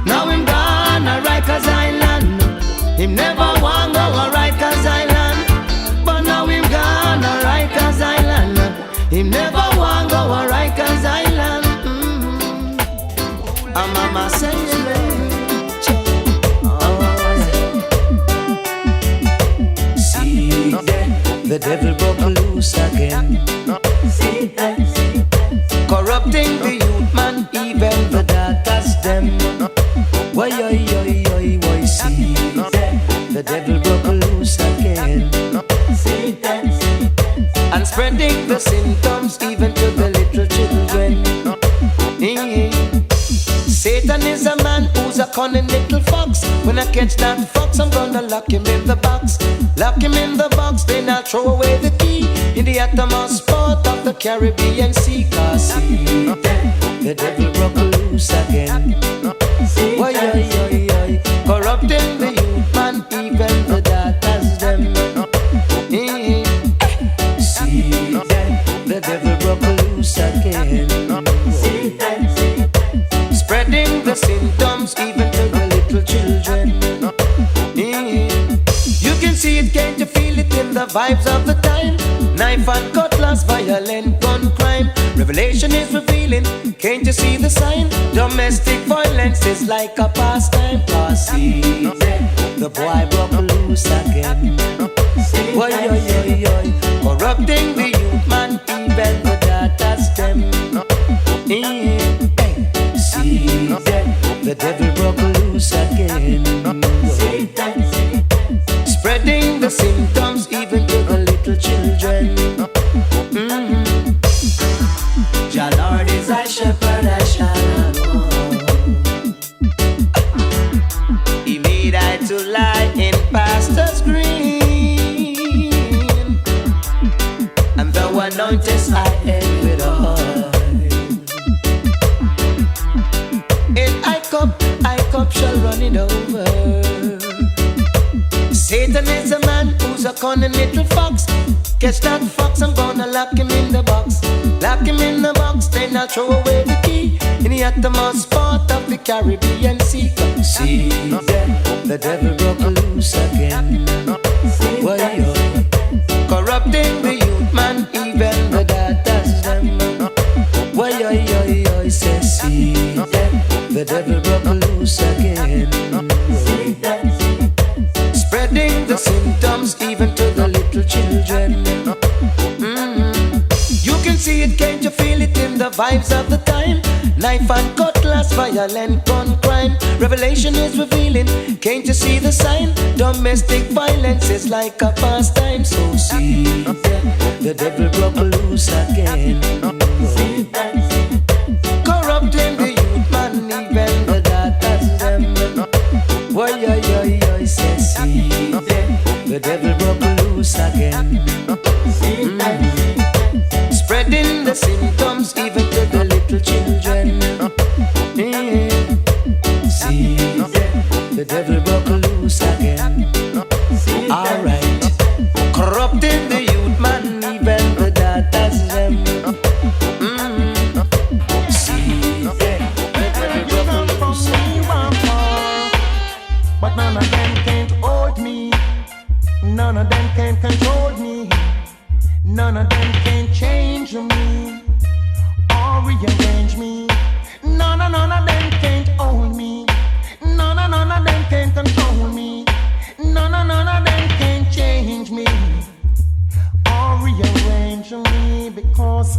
Now him gone a Rikers Island. Him never want go a Rikers Island. But now him gone a Rikers Island. Him never want go a Rikers Island. And mama saying, the devil broke loose again, corrupting the youth man, even the daughters them. Why, see the devil broke loose again, and spreading the symptoms even to the little children. Satan is a man who's a cunning little fox. When I catch that fox, I'm gonna lock him in the box. Lock him in the box, then I'll throw away the key in the uttermost part of the Caribbean Sea. Cause see, the devil broke loose again. Why, corrupting the youth man, even the daughters them. See, the devil broke loose again. Spreading the symptoms even to the little children. You can see it, can't you feel it in the vibes of the time? Knife and cutlass, violent gun crime. Revelation is revealing, can't you see the sign? Domestic violence is like a pastime. Cause see, the boy broke loose again. Why, corrupting the youth man, even the daughters them. See, the devil broke loose again, spreading the symptoms even to the little children. Jah Lord is thy shepherd, I shall not want. He made I to lie in pastures green, and thou anointest I head with oil. I cup shall run it over. Satan is a man who's a cunning little fox. Catch that fox, I'm gonna lock him in the box. Lock him in the box, then I'll throw away the key. In the uttermost part of the Caribbean Sea. See that the devil broke loose again. Why, corrupting the youth, man, even the daughters, them. Why, say, see that the devil broke loose again. Spreading the symptoms even to the little children. You can see it, can't you feel it in the vibes of the time? Knife and cutlass, violent gun crime. Revelation is revealing, can't you see the sign? Domestic violence is like a pastime. So see that the devil broke loose again. Corrupting the youth, man, even the daughters, them. Why, say, see that the devil broke loose again. Spreading the symptoms even to the little children. See that the devil broke loose again. Alright, corrupting the youth, man, even the daughters, them. See that the devil broke loose again. But none of them can't hold me. None of them can control me. None of them can change me or rearrange me. None of them can't hold me. None of them can control me. None of them can change me or rearrange me. Because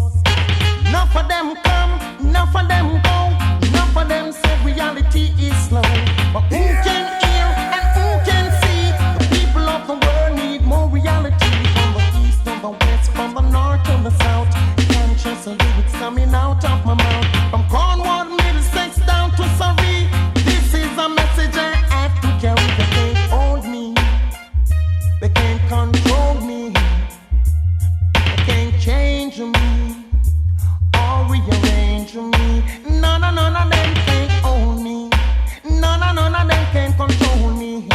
enough of them come, enough of them go. Enough of them say reality is slow. But who can hear and who can see? The people of the world need more reality. From the east to the west, from the north to the south. Conscious lyrics coming out of my mouth. From Cornwall, Middlesex down to Surrey. This is a message I have to carry. They can't hold me. They can't control me. They can't change me or rearrange me. None of them can't own me. None of them can control me.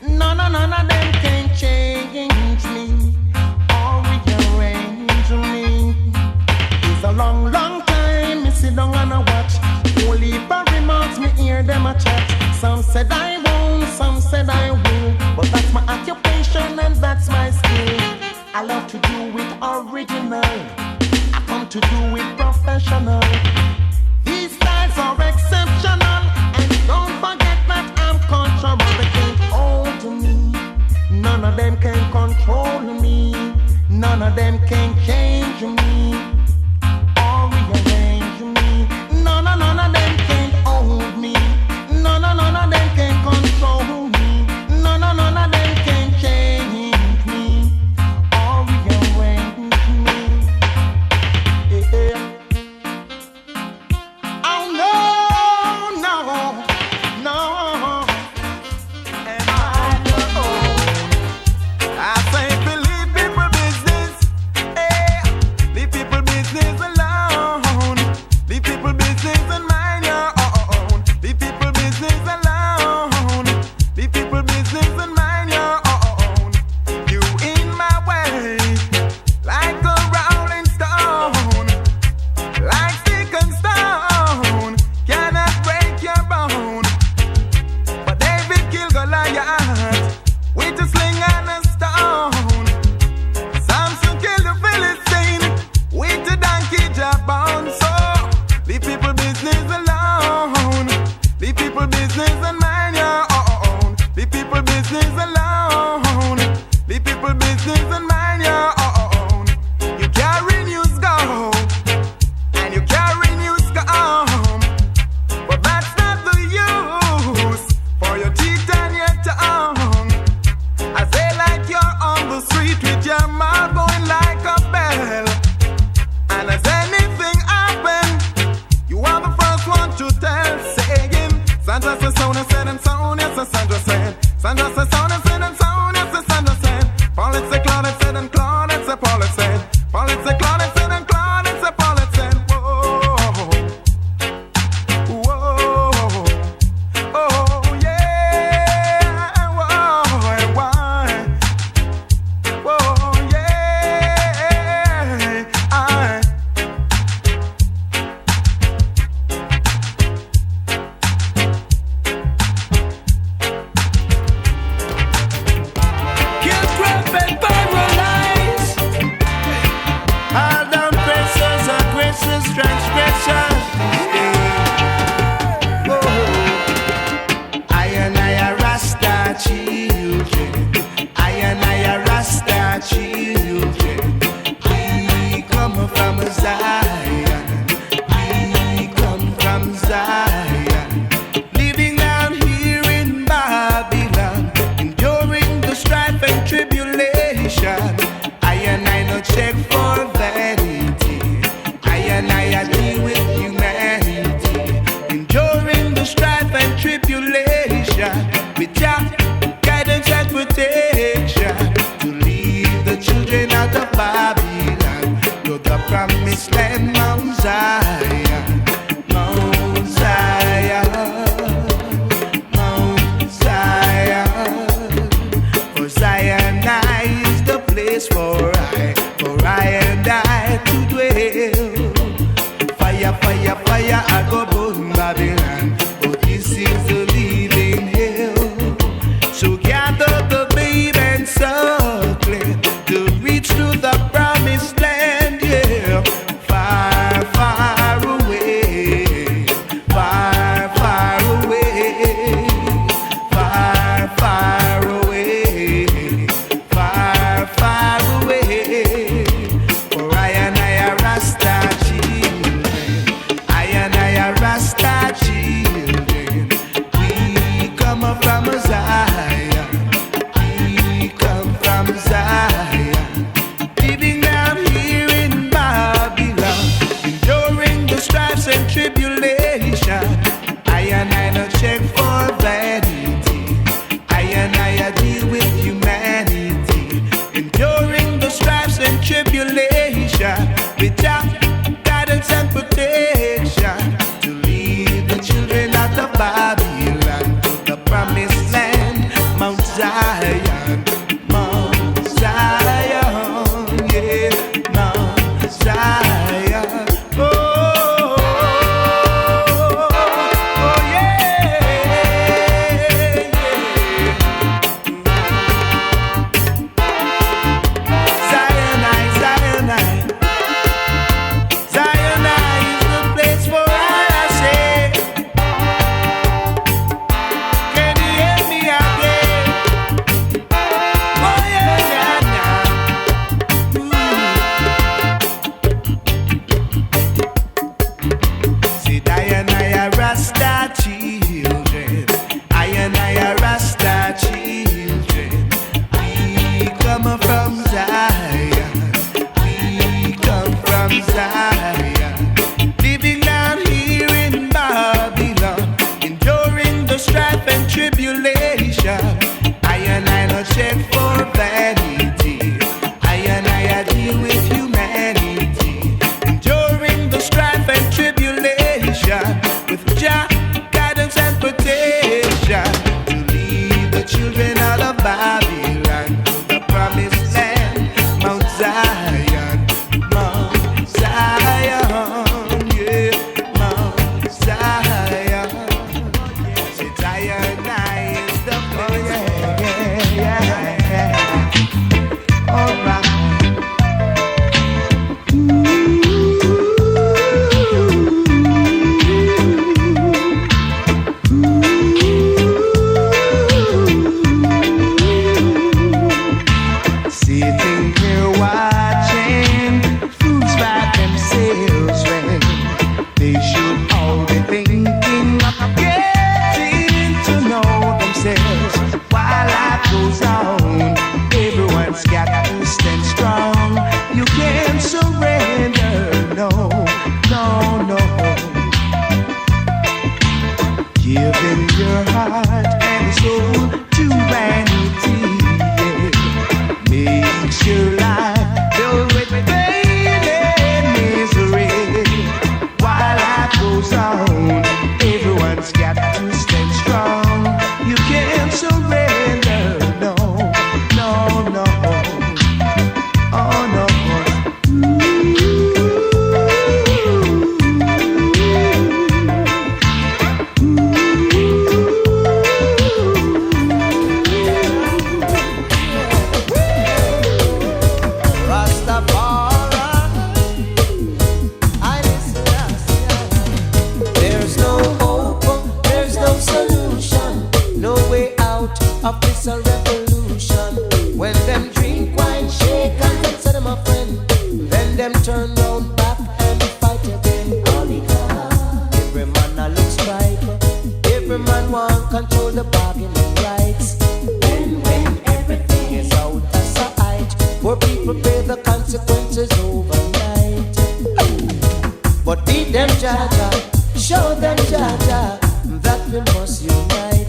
None of them can change me or rearrange me. It's a long, long time me sit down and I watch. Only by remarks me hear them a chat. Some said I won't, some said I will. But that's my occupation and that's my skill. I love to do it original. I come to do it professional. These styles are exceptional. And don't forget that I'm cultural. They can't hold me. None of them can control me. None of them can change me or rearrange me. None of them can hold me. None of them can control me. None of them can change me or rearrange me. Yeah. Oh no, no. And I know. I say believe people business. Leave people business alone. Leave people business and mind your own. Leave people business alone. Leave people business and mind your own. You in my way, like a rolling stone, like stick and stone, cannot break your bone. But David killed Goliath with a sling and a stone. Samson killed the Philistine with a donkey jawbone. So leave people business alone. Leave people business and mind your own. Leave people business alone. Leave people business and mind your own. You carry news go and you carry news come, but that's not the use for your teeth and your tongue. I say like you're on the street with your mouth going like a bell, and as anything happen, you are the first one to tell. Saying Sandra says sound and said and sound, yes, Sandra said. Sandra says sound and said and sound, yes, Sandra said. Paul it said, Claude it said, and Claude it said, Paul it said. Paul it said, Claude it said, and Claude it said, Paul it said. Whoa, whoa, oh yeah, whoa, and why? Whoa, yeah. children. I and I are Rasta children. We come from Zion. We come from Zion. Living down here in Babylon, enduring the strife and tribulation. I and I no check for vanity. I and I deal with humanity, enduring the strife and tribulation, with your guidance and protection, to lead the children out of Babylon to the promised land, Mount Zion, Mount Zion, Mount Zion. For Zion is the place for I and I to dwell. Fire, fire, fire, I go burn Babylon. Oh, this is the living hell. So gather the babe and suckle to reach to the promised land, yeah. Far, far away, far, far away, far, far away, far, far away. For I and I are Rasta children. I and I are Rasta children. We come from Zion. We come from Zion. Living down here in Babylon, enduring the strifes and tribulation. I and I no check for vanity. I and I deal with humanity, enduring the strifes and tribulation, with your guidance and protection, to lead the children out of Babylon to the promised land, Mount Zion, Mount Zion, yeah, Mount Zion. Oh, oh, yeah, yeah. Zion, Zion, Zion is the place for I say. Can you hear me again? Oh yeah, yeah, yeah. See, I and I are Rasta children. I and I are Rasta children. We come from Zion. We come from Zion. Living down here in Babylon, enduring the strife and tribulation. I and I no check for vanity. I and I deal with humanity, enduring the strife and tribulation, with Jah guidance and protection, to lead the children out of Babylon to the promised land, Mount Zion, Mount Zion, yeah, Mount Zion. See, Zion is the place. Yeah. All right. of this a revolution. When them drink wine, shake and then say them a friend, then them turn round back and fight again. All because every man a look stripe, every man want control the bargaining rights. When everything is out of sight, poor people pay the consequences overnight. But beat them, Jaja, show them, Jaja, that we must unite.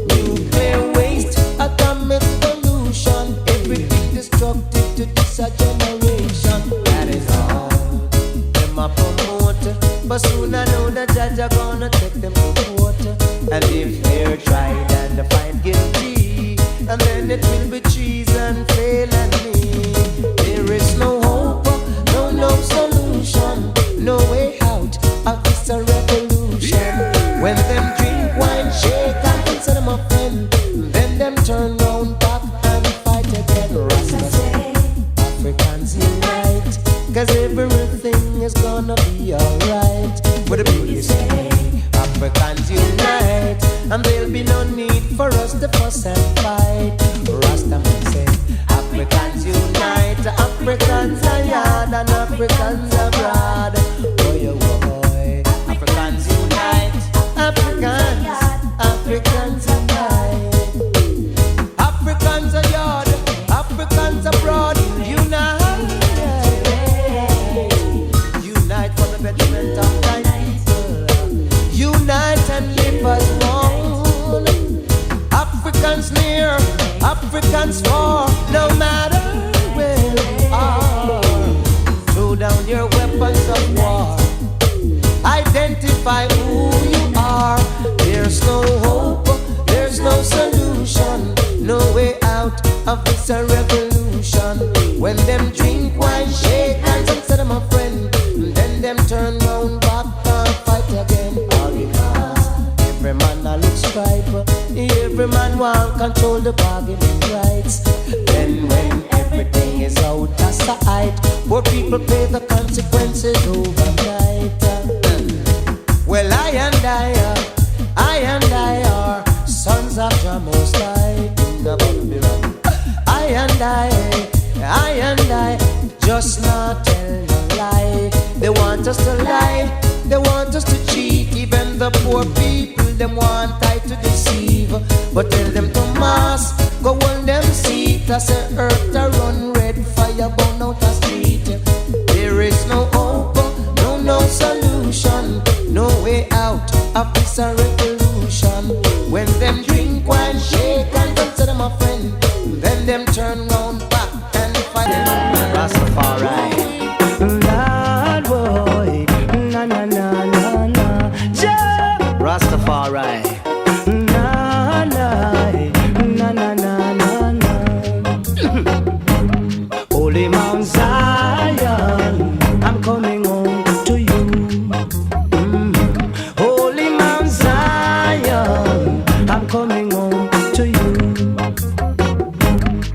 Nuclear waste, atomic pollution, everything destructive to this a generation. That is all them a promote, but soon I know that Jaja gonna take them to court. And if they're tried and find guilty, and then it will be treason, fail and me. There is no hope, no solution, no way out of this a revolution. When them drink wine, shake and consider them a friend, then them turn round back and fight again. Rasta say, Africans unite, 'cause everything is gonna be alright. What the people say, Africans unite, and there'll be no need for us to fuss and fight. Rasta man say, Africans unite, Africans are yard and Africans abroad. Boy, oh boy, Africans unite, Africans unite. Africans are yard, Africans abroad. Unite for the betterment of thy people. Unite and live as one. Africans near, Africans far, no matter where you are. Throw down your weapons of war. Identify who you are. There's no hope, there's no solution, no way out of this a revolution. When them drink wine, shake hands and say them a friend, then them turn round back and fight again. All because every man a look stripe, every man want control the bargaining rights. Then when everything is out of sight, poor people pay the consequences overnight. Well, I and I are sons of Jah Most High in the Babylon. I and I just not tell no lie. They want us to lie, they want us to cheat. Even the poor people, them want I to deceive. But tell them to mass, go on them seat. I say earth to run red, fire burn out the street. There is no hope, no solution, no way out of this a revolution. When them drink wine, shake and consider them a friend, then them turn round back and fight. Rastafari, Lord boy, na na na na na, Rastafari, na na na na na na. Holy Mount Zion, I'm coming home to you. Holy Mount Zion, I'm coming home to you.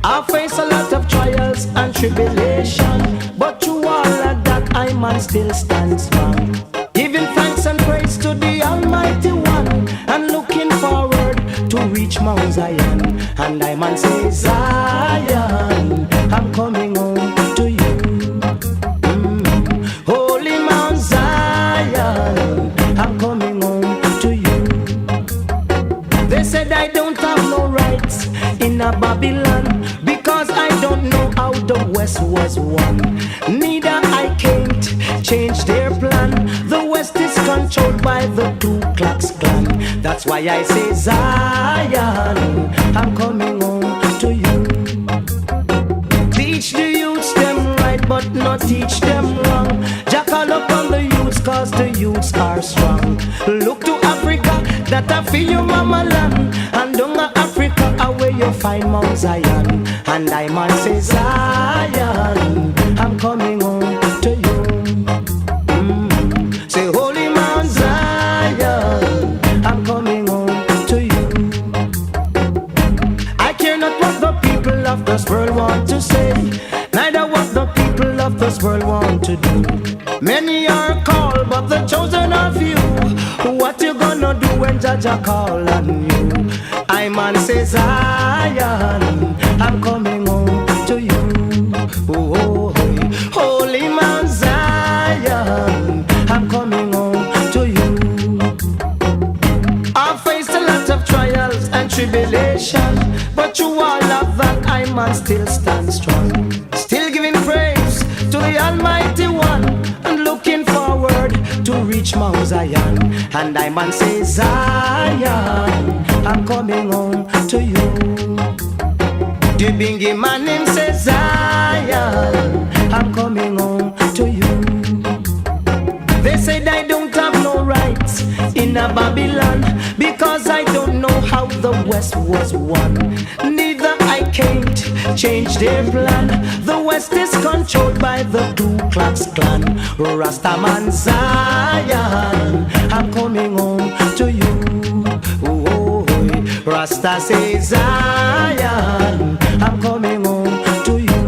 I face a lot of trials and tribulation, but through all of that I man still stand strong, giving thanks and praise to the Almighty One, and looking forward to reach Mount Zion. And I man say, Zion, I'm coming home to you. Holy Mount Zion, I'm coming home to you. They said I don't have no rights in a Babylon, because I don't know how the West was won. Neither I can't change their plan. The West is controlled by the Ku Klux Klan. That's why I say, Zion, I'm coming home to you. Teach the youths them right, but not teach them wrong. Jackal up on the youths, cause the youths are strong. Look to Africa, that I feel your mama land. And down Africa, where you find Mount Zion. And I man say, Zion, I'm coming home to you. Say, Holy Mount Zion, I'm coming home to you. I care not what the people of this world want to say, neither what the people of this world want to do. Many are called, but the chosen are few. What you gonna do when Jaja call on you? I'm man says, Zion, I'm coming home to you. Oh, holy Mount Zion, I'm coming home to you. I've faced a lot of trials and tribulation, but through all of that I must still stand strong. Still giving praise to the Almighty One and looking forward to reach Mount Zion. And I man say, Zion, I'm coming home to you. The bingy man him says, Zion, I'm coming home to you. They said I don't have no rights in a Babylon because I don't know how the West was won. Neither I can't change their plan. The West is controlled by the Ku Klux Klan. Rastaman Zion, I'm coming home to you. Oh, Rasta says, Zion, I'm coming home to you.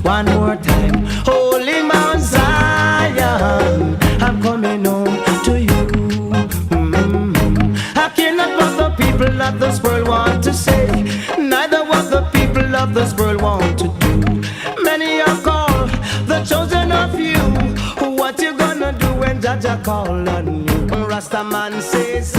One more time, Holy Mount Zion, I'm coming home to you. I cannot what the people of this world want to say, neither what the people of this world want to do. Many are called, the chosen of you. What you gonna do when Jaja call on you? Rastaman says,